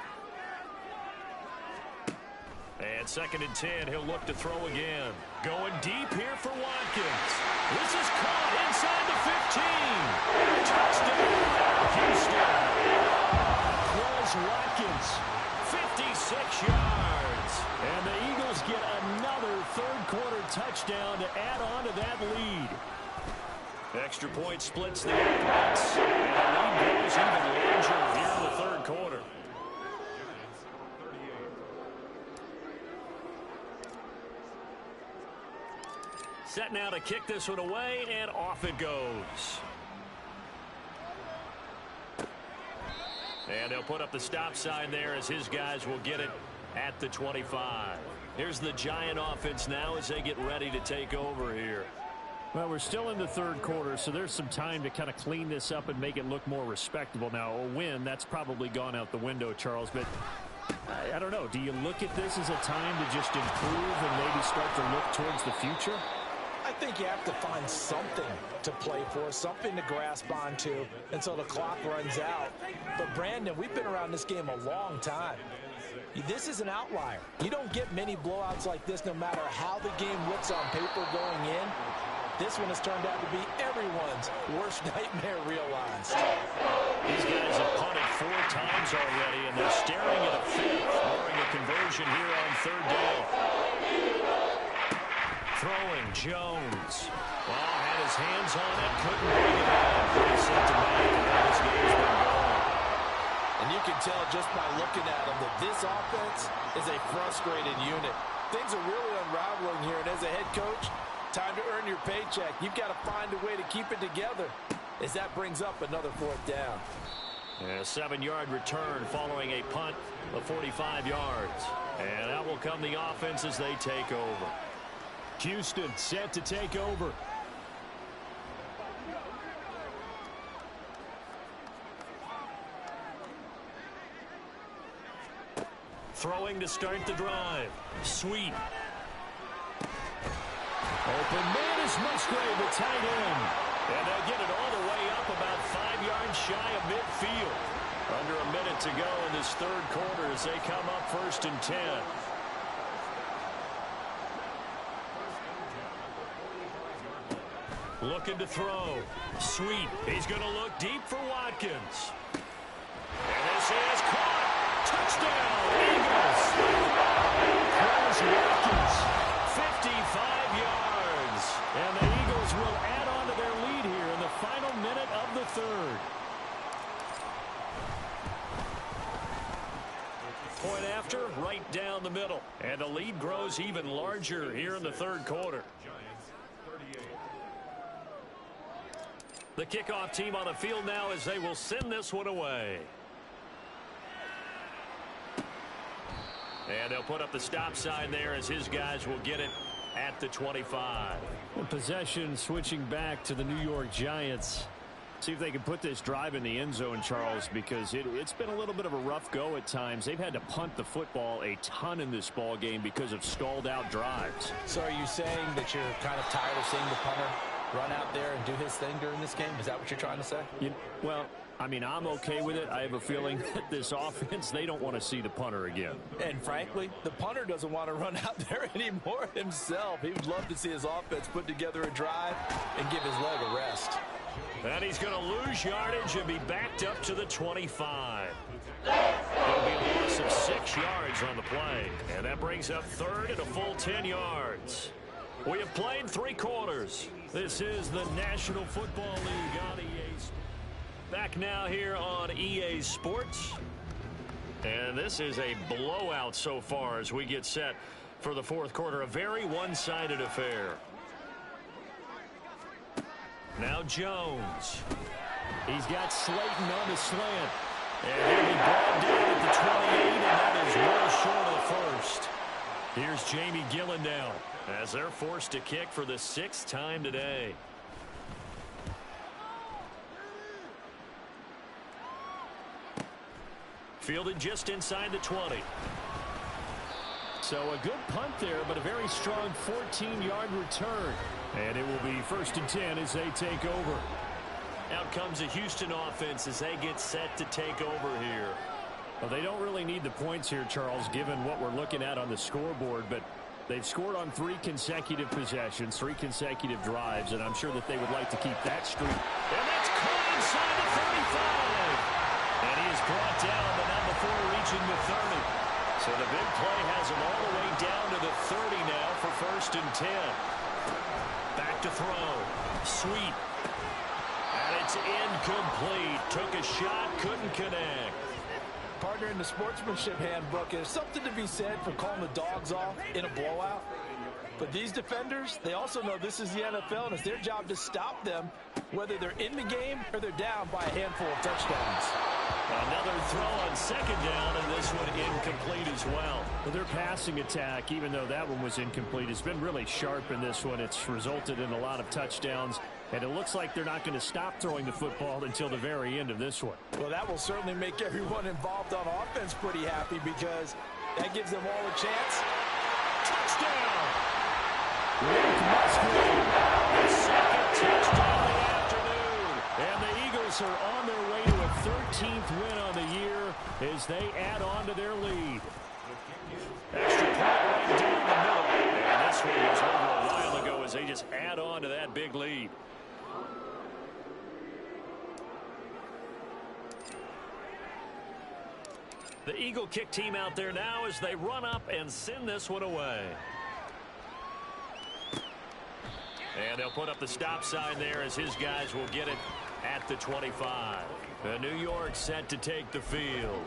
[SPEAKER 3] And 2nd and 10, he'll look to throw again. Going deep here for Watkins. This is caught inside the 15. Touchdown, Houston.
[SPEAKER 2] Quez Watkins.
[SPEAKER 3] 56 yards.
[SPEAKER 2] And the Eagles get another that lead. Extra point splits the offense, and the lead grows even larger here in the third quarter. Set now to kick this one away, and off it goes. And they'll put up the stop sign there as his guys will get it at the 25. Here's the Giant offense now as they get ready to take over here.
[SPEAKER 3] Well, we're still in the third quarter, so there's some time to kind of clean this up and make it look more respectable. Now, a win, that's probably gone out the window, Charles, but I don't know. Do you look at this as a time to just improve and maybe start to look towards the future?
[SPEAKER 5] I think you have to find something to play for, something to grasp onto until the clock runs out. But, Brandon, we've been around this game a long time. This is an outlier. You don't get many blowouts like this no matter how the game looks on paper going in. This one has turned out to be everyone's worst nightmare realized.
[SPEAKER 2] These guys have punted 4 times already, and they're staring at a fifth, barring a conversion here on third down. Throwing, Jones. Well, had his hands on it, couldn't bring it in. Pretty symptomatic of how this game's been going.
[SPEAKER 5] And you can tell just by looking at them that this offense is a frustrated unit. Things are really unraveling here, and as a head coach, time to earn your paycheck. You've got to find a way to keep it together as that brings up another 4th down.
[SPEAKER 2] And a 7-yard return following a punt of 45 yards. And out will come the offense as they take over.
[SPEAKER 3] Houston set to take over.
[SPEAKER 2] Throwing to start the drive. Sweet.
[SPEAKER 3] Open man is Musgrave, the tight end.
[SPEAKER 2] And they'll get it all the way up about 5 yards shy of midfield. Under a minute to go in this third quarter as they come up 1st and 10. Looking to throw. Sweet. He's going to look deep for Watkins. And this is caught. Touchdown, Eagles. Chris Watkins, 55 yards.
[SPEAKER 3] And the Eagles will add on to their lead here in the final minute of the third.
[SPEAKER 2] Point after, right down the middle. And the lead grows even larger here in the third quarter. The kickoff team on the field now as they will send this one away. And they'll put up the stop sign there as his guys will get it at the 25.
[SPEAKER 3] Possession switching back to the New York Giants. See if they can put this drive in the end zone, Charles, because it's been a little bit of a rough go at times. They've had to punt the football a ton in this ball game because of stalled out drives.
[SPEAKER 4] So are you saying that you're kind of tired of seeing the punter run out there and do his thing during this game? Is that what you're trying to say?
[SPEAKER 3] Well, I mean, I'm okay with it. I have a feeling that this offense, they don't want to see the punter again.
[SPEAKER 5] And frankly, the punter doesn't want to run out there anymore himself. He would love to see his offense put together a drive and give his leg a rest.
[SPEAKER 2] And he's going to lose yardage and be backed up to the 25. It'll be a loss of 6 yards on the play. And that brings up third and a full 10 yards. We have played 3 quarters. This is the National Football League on EA. Back now here on EA Sports. And this is a blowout so far as we get set for the fourth quarter. A very one-sided affair. Now Jones.
[SPEAKER 3] He's got Slayton on the slant.
[SPEAKER 2] And he'll be brought down at the 28, and that is well short of the first. Here's Jamie Gillen as they're forced to kick for the 6th time today. Fielded just inside the 20.
[SPEAKER 3] So a good punt there, but a very strong 14-yard return. And it will be 1st and 10 as they take over.
[SPEAKER 2] Out comes the Houston offense as they get set to take over here.
[SPEAKER 3] Well, they don't really need the points here, Charles, given what we're looking at on the scoreboard, but they've scored on 3 consecutive possessions, 3 consecutive drives, and I'm sure that they would like to keep that streak.
[SPEAKER 2] And that's caught inside the 35. And he is brought down, but not before reaching the 30. So the big play has him all the way down to the 30 now for 1st and 10. Back
[SPEAKER 3] to throw. Sweep. And it's incomplete. Took a shot, couldn't connect.
[SPEAKER 5] Partner, in the sportsmanship handbook, there's something to be said for calling the dogs off in a blowout. But these defenders, they also know this is the NFL, and it's their job to stop them, whether they're in the game or they're down by a handful of touchdowns.
[SPEAKER 3] Another throw on second down, and this one incomplete as well.
[SPEAKER 2] Well, their passing attack, even though that one was incomplete, has been really sharp in this one. It's resulted in a lot of touchdowns, and it looks like they're not going to stop throwing the football until the very end of this one.
[SPEAKER 5] Well, that will certainly make everyone involved on offense pretty happy, because that gives them all a chance.
[SPEAKER 3] Touchdown! Rick Musgrave, the second touchdown of the afternoon. And the Eagles are on their way to a 13th win on the year as they add on to their lead. Extra point right down the middle. And this one was over a while ago as they just add on to that big lead. The Eagle kick team out there now as they run up and send this one away. And they'll put up the stop sign there as his guys will get it at the 25. New York set to take the field.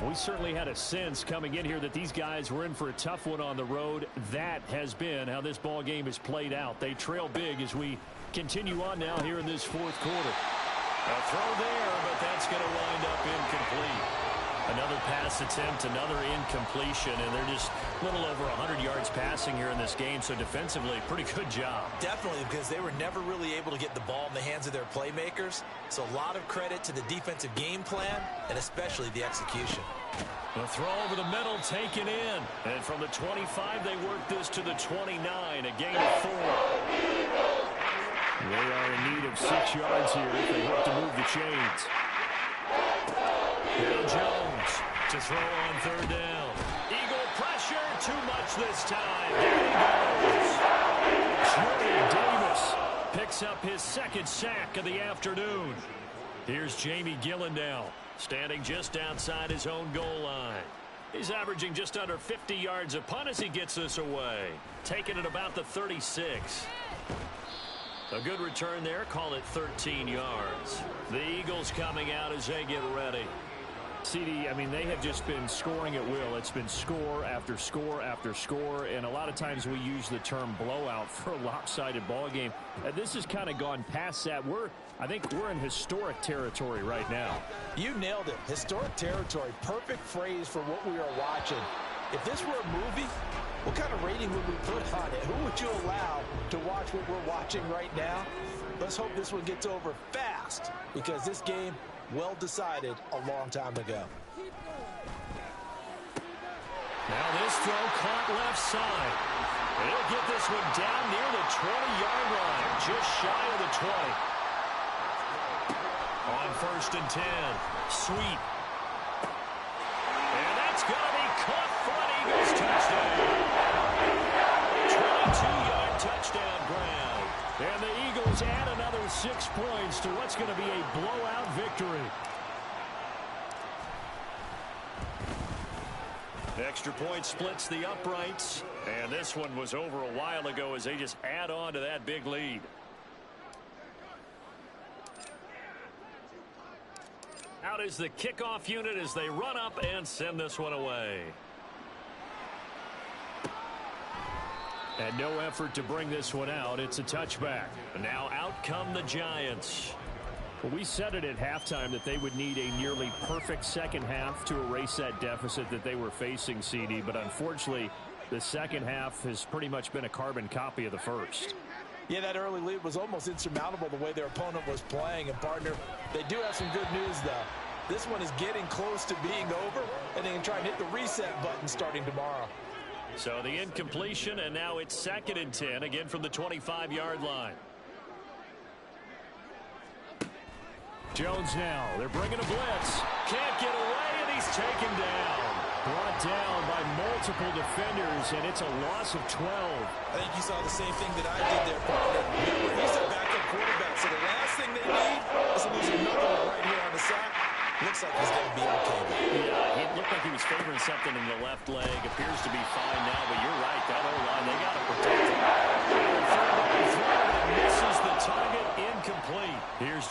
[SPEAKER 3] We certainly had a sense coming in here that these guys were in for a tough one on the road. That has been how this ball game has played out. They trail big as we continue on now here in this fourth quarter. A throw there, but that's going to wind up incomplete. Another pass attempt, another incompletion, and they're just a little over 100 yards passing here in this game, so defensively, pretty good job.
[SPEAKER 4] Definitely, because they were never really able to get the ball in the hands of their playmakers, so a lot of credit to the defensive game plan, and especially the execution.
[SPEAKER 3] The throw over the middle taken in, and from the 25, they work this to the 29, a gain of 4. They are in need of 6 yards here if they hope to move the chains. Bill Jones to throw on third down. Eagle pressure, too much this time. There he goes. Trey Davis picks up his second sack of the afternoon. Here's Jamie Gillendow standing just outside his own goal line. He's averaging just under 50 yards a punt as he gets this away. Taking it about the 36. A good return there, call it 13 yards. The Eagles coming out as they get ready. CD, I mean, they have just been scoring at will. It's been score after score after score, and a lot of times we use the term blowout for a lopsided ball game. This has kind of gone past that. I think we're in historic territory right now.
[SPEAKER 5] You nailed it. Historic territory. Perfect phrase for what we are watching. If this were a movie, what kind of rating would we put on it? Who would you allow to watch what we're watching right now? Let's hope this one gets over fast, because this game, well decided a long time ago.
[SPEAKER 3] Now this throw caught left side. They'll get this one down near the 20-yard line, just shy of the 20. On first and 10, sweep. And that's going to be caught for an Eagles touchdown. 22-yard touchdown grab. And the Eagles add another 6 points to what's going to be a blowout victory. Extra point splits the uprights. And this one was over a while ago as they just add on to that big lead. Out is the kickoff unit as they run up and send this one away. And no effort to bring this one out. It's a touchback. Now out come the Giants. Well, we said it at halftime that they would need a nearly perfect second half to erase that deficit that they were facing, CD. But unfortunately, the second half has pretty much been a carbon copy of the first.
[SPEAKER 5] Yeah, that early lead was almost insurmountable the way their opponent was playing. And, partner, they do have some good news, though. This one is getting close to being over, and they can try and hit the reset button starting tomorrow.
[SPEAKER 3] So the incompletion, and now it's 2nd and 10, again from the 25-yard line. Jones now. They're bringing a blitz. Can't get away, and he's taken down. Brought down by multiple defenders, and it's a loss of 12.
[SPEAKER 5] I think you saw the same thing that I did there, partner. Remember, he's a backup quarterback, so the last thing they need is to lose another one right here on the sack. Looks like he's going to be okay.
[SPEAKER 3] Yeah, it looked like he was favoring something in the left leg. Appears to be fine now, but you're right. That O-line, they got to protect him. Third down, throw to the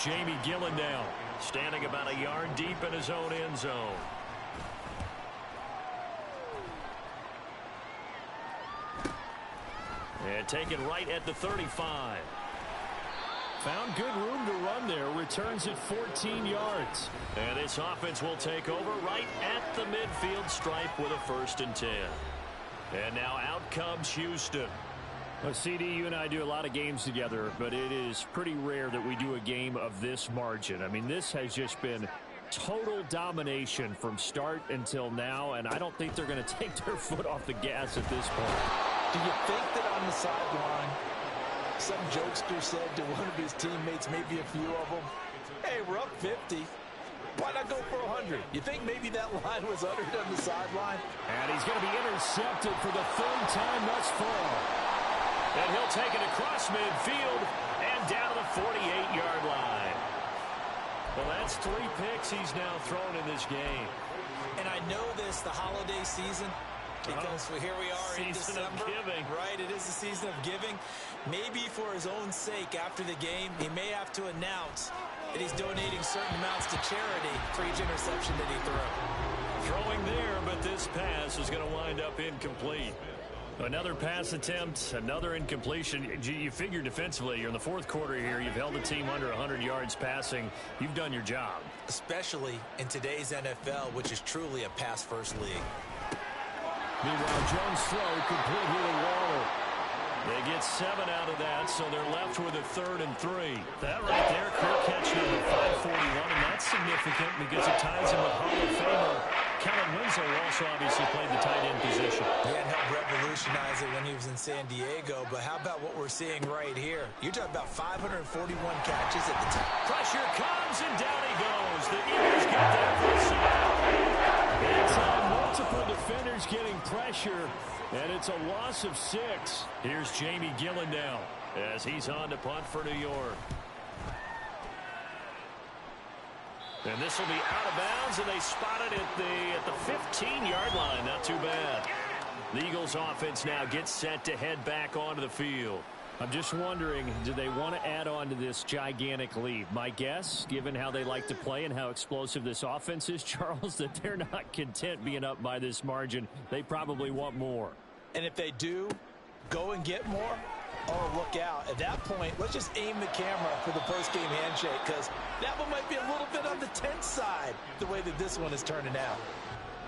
[SPEAKER 3] Jamie Gillen now, standing about a yard deep in his own end zone. And taken right at the 35.
[SPEAKER 2] Found good room to run there. Returns at 14 yards.
[SPEAKER 3] And this offense will take over right at the midfield stripe with a 1st and 10. And now out comes Houston.
[SPEAKER 2] Well, CD, you and I do a lot of games together, but it is pretty rare that we do a game of this margin. I mean, this has just been total domination from start until now, and I don't think they're going to take their foot off the gas at this point.
[SPEAKER 5] Do you think that on the sideline, some jokester said to one of his teammates, maybe a few of them, hey, we're up 50. Why not go for 100? You think maybe that line was uttered on the sideline?
[SPEAKER 2] And he's going to be intercepted for the 3rd time thus far.
[SPEAKER 3] And he'll take it across midfield and down to the 48-yard line. Well, that's 3 picks he's now thrown in this game.
[SPEAKER 4] And I know this, the holiday season, because here we are in December.
[SPEAKER 3] Season of giving.
[SPEAKER 4] Right, it is the season of giving. Maybe for his own sake after the game, he may have to announce that he's donating certain amounts to charity for each interception that he threw.
[SPEAKER 3] Throwing there, but this pass is going to wind up incomplete.
[SPEAKER 2] Another pass attempt, another incompletion. You figure defensively, you're in the 4th quarter here. You've held the team under 100 yards passing. You've done your job.
[SPEAKER 4] Especially in today's NFL, which is truly a pass-first league.
[SPEAKER 2] Meanwhile, Jones' throw complete here to Waller.
[SPEAKER 3] They get 7 out of that, so they're left with a 3rd and 3. That right there, clear catch number 541, and that's significant because it ties him with Hall of Famer Kellen Winslow, who also obviously played the tight end position.
[SPEAKER 4] Yeah, and helped revolutionize it when he was in San Diego. But how about what we're seeing right here? You're talking about 541 catches at the top.
[SPEAKER 3] Pressure comes, and down he goes. The Eagles get there for a sack.
[SPEAKER 2] It's multiple defenders getting pressure, and it's a loss of 6.
[SPEAKER 3] Here's Jamie Gillen now as he's on to punt for New York. And this will be out of bounds, and they spot it at the 15-yard line. Not too bad. The Eagles offense now gets set to head back onto the field.
[SPEAKER 2] I'm just wondering, do they want to add on to this gigantic lead? My guess, given how they like to play and how explosive this offense is, Charles, that they're not content being up by this margin. They probably want more.
[SPEAKER 5] And if they do go and get more, oh, look out. At that point, let's just aim the camera for the post-game handshake, because that one might be a little bit on the tense side, the way that this one is turning out.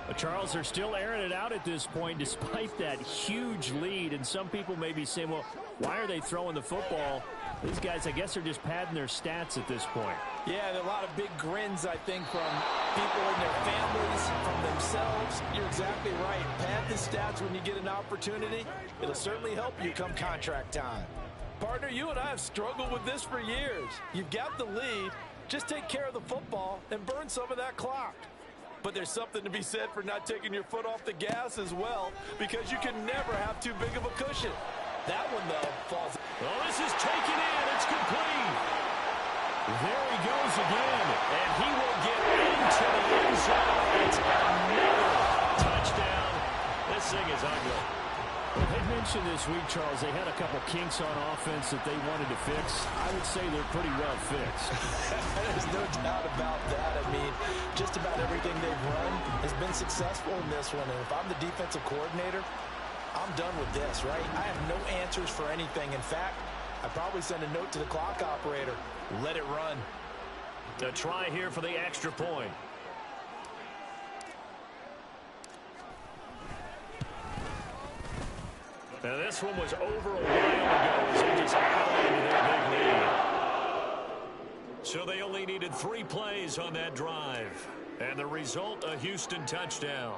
[SPEAKER 2] But Charles, they're still airing it out at this point despite that huge lead. And some people may be saying, well, why are they throwing the football? These guys, I guess, are just padding their stats at this point.
[SPEAKER 5] Yeah, there are a lot of big grins, I think, from people and their families, from themselves. You're exactly right. Pad the stats when you get an opportunity. It'll certainly help you come contract time. Partner, you and I have struggled with this for years. You've got the lead. Just take care of the football and burn some of that clock. But there's something to be said for not taking your foot off the gas as well, because you can never have too big of a cushion. That one, though, falls.
[SPEAKER 3] Well, this is taken in. It's complete.
[SPEAKER 2] There he goes again.
[SPEAKER 3] And he will get into the end zone. It's another touchdown. This thing is ugly.
[SPEAKER 2] Well, they mentioned this week, Charles, they had a couple kinks on offense that they wanted to fix. I would say they're pretty well fixed.
[SPEAKER 5] There's no doubt about that. I mean, just about everything they've run has been successful in this one. And if I'm the defensive coordinator, I'm done with this, right? I have no answers for anything. In fact, I'd probably send a note to the clock operator. Let it run.
[SPEAKER 3] A try here for the extra point. Now this one was over a while ago as they just added into their big lead. So they only needed 3 plays on that drive. And the result, a Houston touchdown.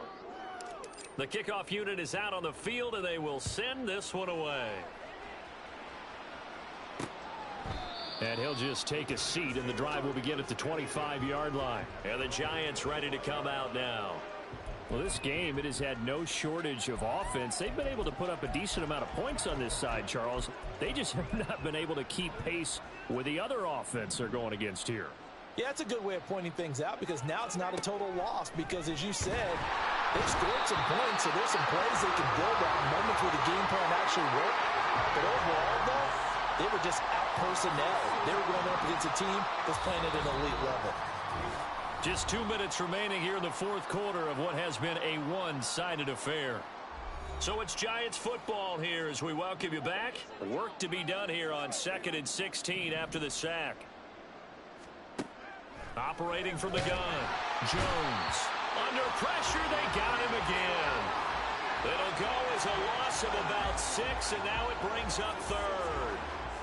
[SPEAKER 3] The kickoff unit is out on the field, and they will send this one away.
[SPEAKER 2] And he'll just take a seat, and the drive will begin at the 25-yard line.
[SPEAKER 3] And the Giants ready to come out now.
[SPEAKER 2] Well, this game, it has had no shortage of offense. They've been able to put up a decent amount of points on this side, Charles. They just have not been able to keep pace with the other offense they're going against here.
[SPEAKER 5] Yeah, it's a good way of pointing things out, because now it's not a total loss, because as you said, they've scored some points, so there's some plays they can build on, moments where the game plan actually worked. But overall, though, they were just out personnel. They were going up against a team that's playing at an elite level.
[SPEAKER 3] Just 2 minutes remaining here in the fourth quarter of what has been a one-sided affair. So it's Giants football here as we welcome you back. Work to be done here on 2nd and 16 after the sack. Operating from the gun, Jones. Under pressure, they got him again. It'll go as a loss of about 6, and now it brings up third.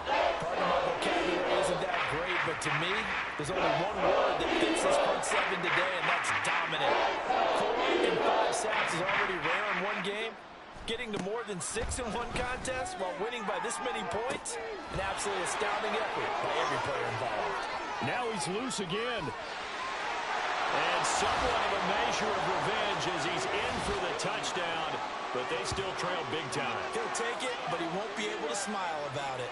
[SPEAKER 5] Pardon my vocabulary isn't that great, but to me, there's only one word that fits this front seven today, and that's dominant. 4 and 5 sacks is already rare in one game. Getting to more than 6 in one contest while winning by this many points, an absolutely astounding effort by every player involved.
[SPEAKER 2] Now he's loose again.
[SPEAKER 3] And somewhat of a measure of revenge as he's in for the touchdown, but they still trail big time.
[SPEAKER 5] He'll take it, but he won't be able to smile about it.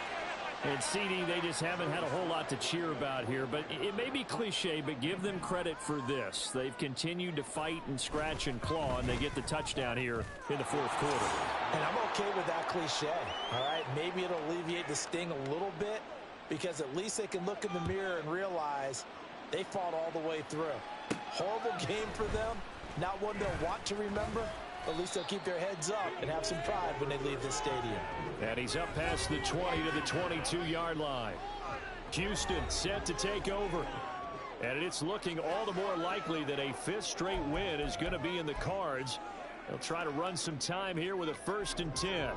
[SPEAKER 2] And CD, they just haven't had a whole lot to cheer about here, but it may be cliche, but give them credit for this. They've continued to fight and scratch and claw, and they get the touchdown here in the fourth quarter.
[SPEAKER 5] And I'm okay with that cliche, all right? Maybe it'll alleviate the sting a little bit, because at least they can look in the mirror and realize they fought all the way through. Horrible game for them, not one they'll want to remember. At least they'll keep their heads up and have some pride when they leave this stadium.
[SPEAKER 2] And he's up past the 20 to the 22-yard line. Houston set to take over. And it's looking all the more likely that a 5th straight win is going to be in the cards. They'll try to run some time here with a 1st and 10.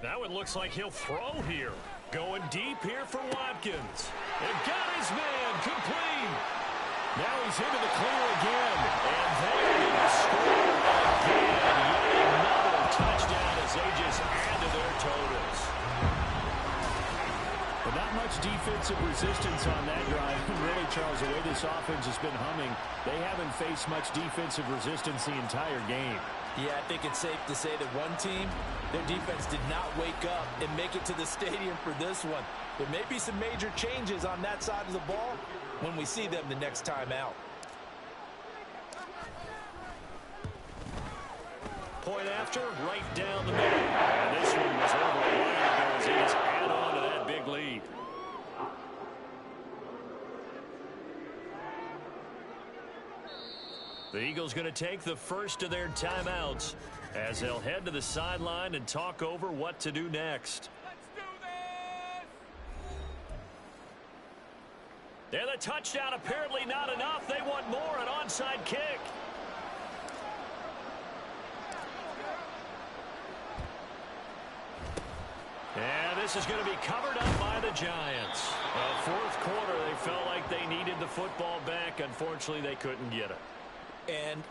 [SPEAKER 3] Now it looks like he'll throw here. Going deep here for Watkins. And got his man complete.
[SPEAKER 2] Now he's into the clear again.
[SPEAKER 3] And they're going to score again. Yet another touchdown as they just add to their totals.
[SPEAKER 2] But not much defensive resistance on that drive. Really, Charles, the way this offense has been humming, they haven't faced much defensive resistance the entire game.
[SPEAKER 5] Yeah, I think it's safe to say that one team, their defense did not wake up and make it to the stadium for this one. There may be some major changes on that side of the ball when we see them the next time out.
[SPEAKER 3] Point after, right down the middle. And this one was over a while ago as they just add on to that big lead. The Eagles going to take the first of their timeouts as they'll head to the sideline and talk over what to do next. And the touchdown apparently not enough. They want more, an onside kick. And this is going to be covered up by the Giants. Fourth quarter, they felt like they needed the football back. Unfortunately, they couldn't get it.
[SPEAKER 5] And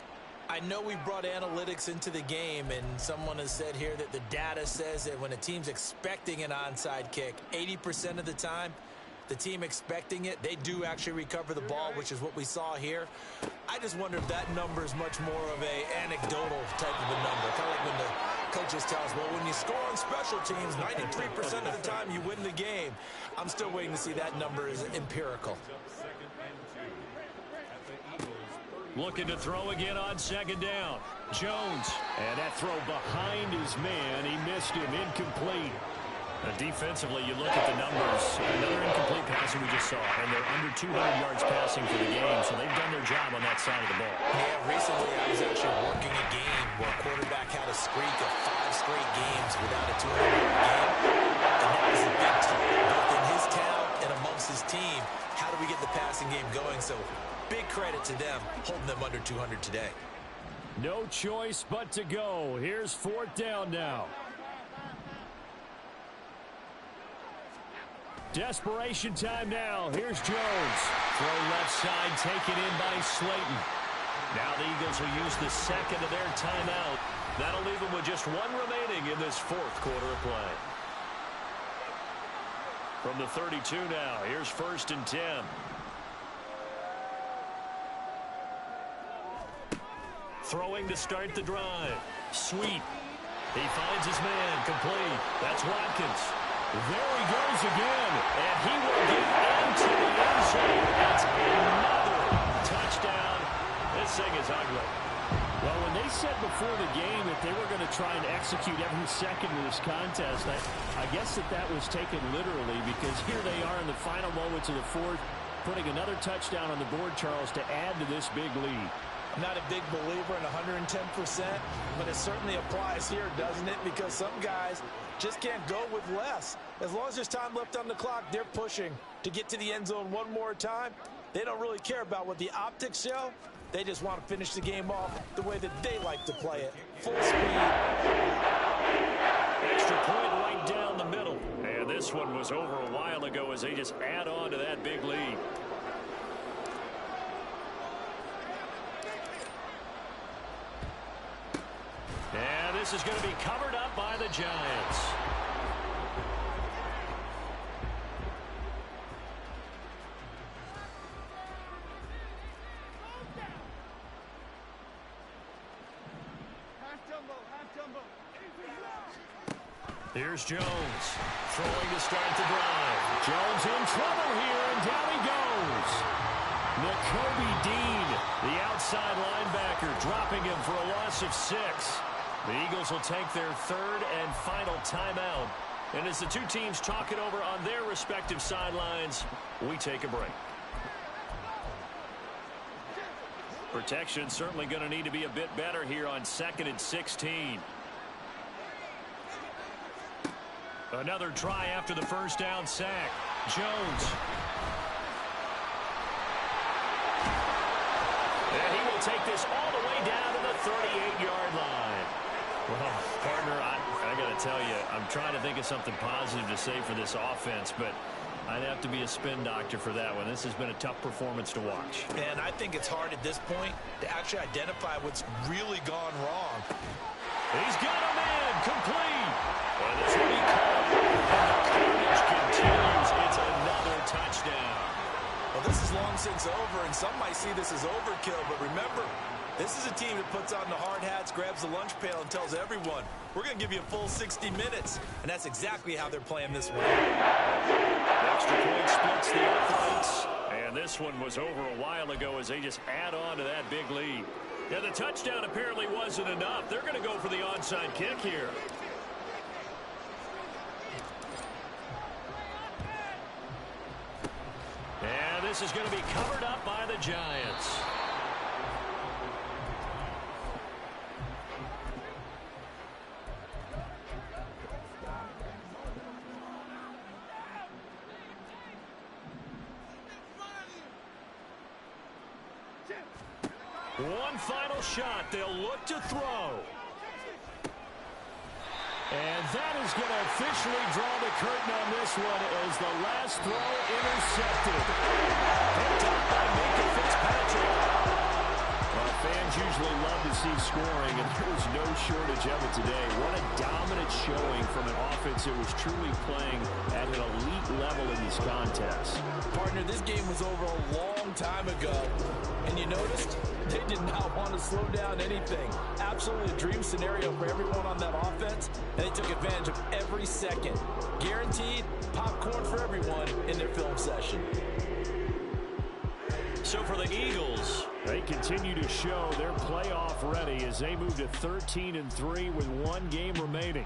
[SPEAKER 5] I know we brought analytics into the game, and someone has said here that the data says that when a team's expecting an onside kick, 80% of the time, the team expecting it, they do actually recover the ball, which is what we saw here. I just wonder if that number is much more of a anecdotal type of a number. Kind of like when the coaches tell us, well, when you score on special teams, 93% of the time you win the game. I'm still waiting to see that number is empirical.
[SPEAKER 3] Looking to throw again on 2nd down. Jones.
[SPEAKER 2] And that throw behind his man. He missed him. Incomplete.
[SPEAKER 3] Defensively, you look at the numbers. Another incomplete pass we just saw. And they're under 200 yards passing for the game. So they've done their job on that side of the ball.
[SPEAKER 5] Yeah, recently I was actually working a game where a quarterback had a streak of 5 straight games without a 200-yard game. And that was a big time, both in his town and amongst his team. How do we get the passing game going? So big credit to them, holding them under 200 today.
[SPEAKER 2] No choice but to go. Here's 4th down now. Desperation time now. Here's Jones.
[SPEAKER 3] Throw left side taken in by Slayton. Now the Eagles will use the second of their timeout. That'll leave them with just 1 remaining in this fourth quarter of play. From the 32 now, here's 1st and 10. Throwing to start the drive. Sweet. He finds his man. Complete. That's Watkins.
[SPEAKER 2] There he goes again.
[SPEAKER 3] And he will get into the end zone. That's another
[SPEAKER 2] said before the game that they were going to try and execute every second of this contest. I guess that was taken literally, because here they are in the final moments of the fourth, putting another touchdown on the board, Charles, to add to this big lead.
[SPEAKER 5] I'm not a big believer in 110%, but it certainly applies here, doesn't it? Because some guys just can't go with less. As long as there's time left on the clock, they're pushing to get to the end zone one more time. They don't really care about what the optics show. They just want to finish the game off the way that they like to play it. Full speed.
[SPEAKER 3] Extra point right down the middle. And this one was over a while ago as they just add on to that big lead. And this is going to be covered up by the Giants. Here's Jones, throwing to start the drive.
[SPEAKER 2] Jones in trouble here, and down he goes. Nakobe Dean, the outside linebacker, dropping him for a loss of 6. The Eagles will take their third and final timeout. And as the two teams talk it over on their respective sidelines, we take a break. Protection certainly going to need to be a bit better here on 2nd and 16. Another try after the first down sack. Jones. And he will take this all the way down to the 38-yard line. Well, partner, I got to tell you, I'm trying to think of something positive to say for this offense, but I'd have to be a spin doctor for that one. This has been a tough performance to watch.
[SPEAKER 5] And I think it's hard at this point to actually identify what's really gone wrong.
[SPEAKER 3] He's got him in, complete. And this will be caught. And the carnage continues. It's another touchdown.
[SPEAKER 5] Well, this is long since over, and some might see this as overkill, but remember, this is a team that puts on the hard hats, grabs the lunch pail, and tells everyone, we're going to give you a full 60 minutes. And that's exactly how they're playing this one.
[SPEAKER 3] Extra point splits the uprights. And this one was over a while ago as they just add on to that big lead. Yeah, the touchdown apparently wasn't enough. They're going to go for the onside kick here. And this is going to be covered up by the Giants. One final shot. They'll look to throw.
[SPEAKER 2] And that is going to officially draw the curtain on this one as the last throw intercepted.
[SPEAKER 3] Picked up by Minka Fitzpatrick.
[SPEAKER 2] Well, fans usually love to see scoring, and there was no shortage of it today. What a dominant showing from an offense that was truly playing at an elite level in this contest.
[SPEAKER 5] Partner, this game was over a long time ago, and you noticed they did not want to slow down anything. Absolutely a dream scenario for everyone on that offense, and they took advantage of every second. Guaranteed popcorn for everyone in their film session.
[SPEAKER 3] So for the Eagles,
[SPEAKER 2] they continue to show they're playoff ready as they move to 13-3 with one game remaining.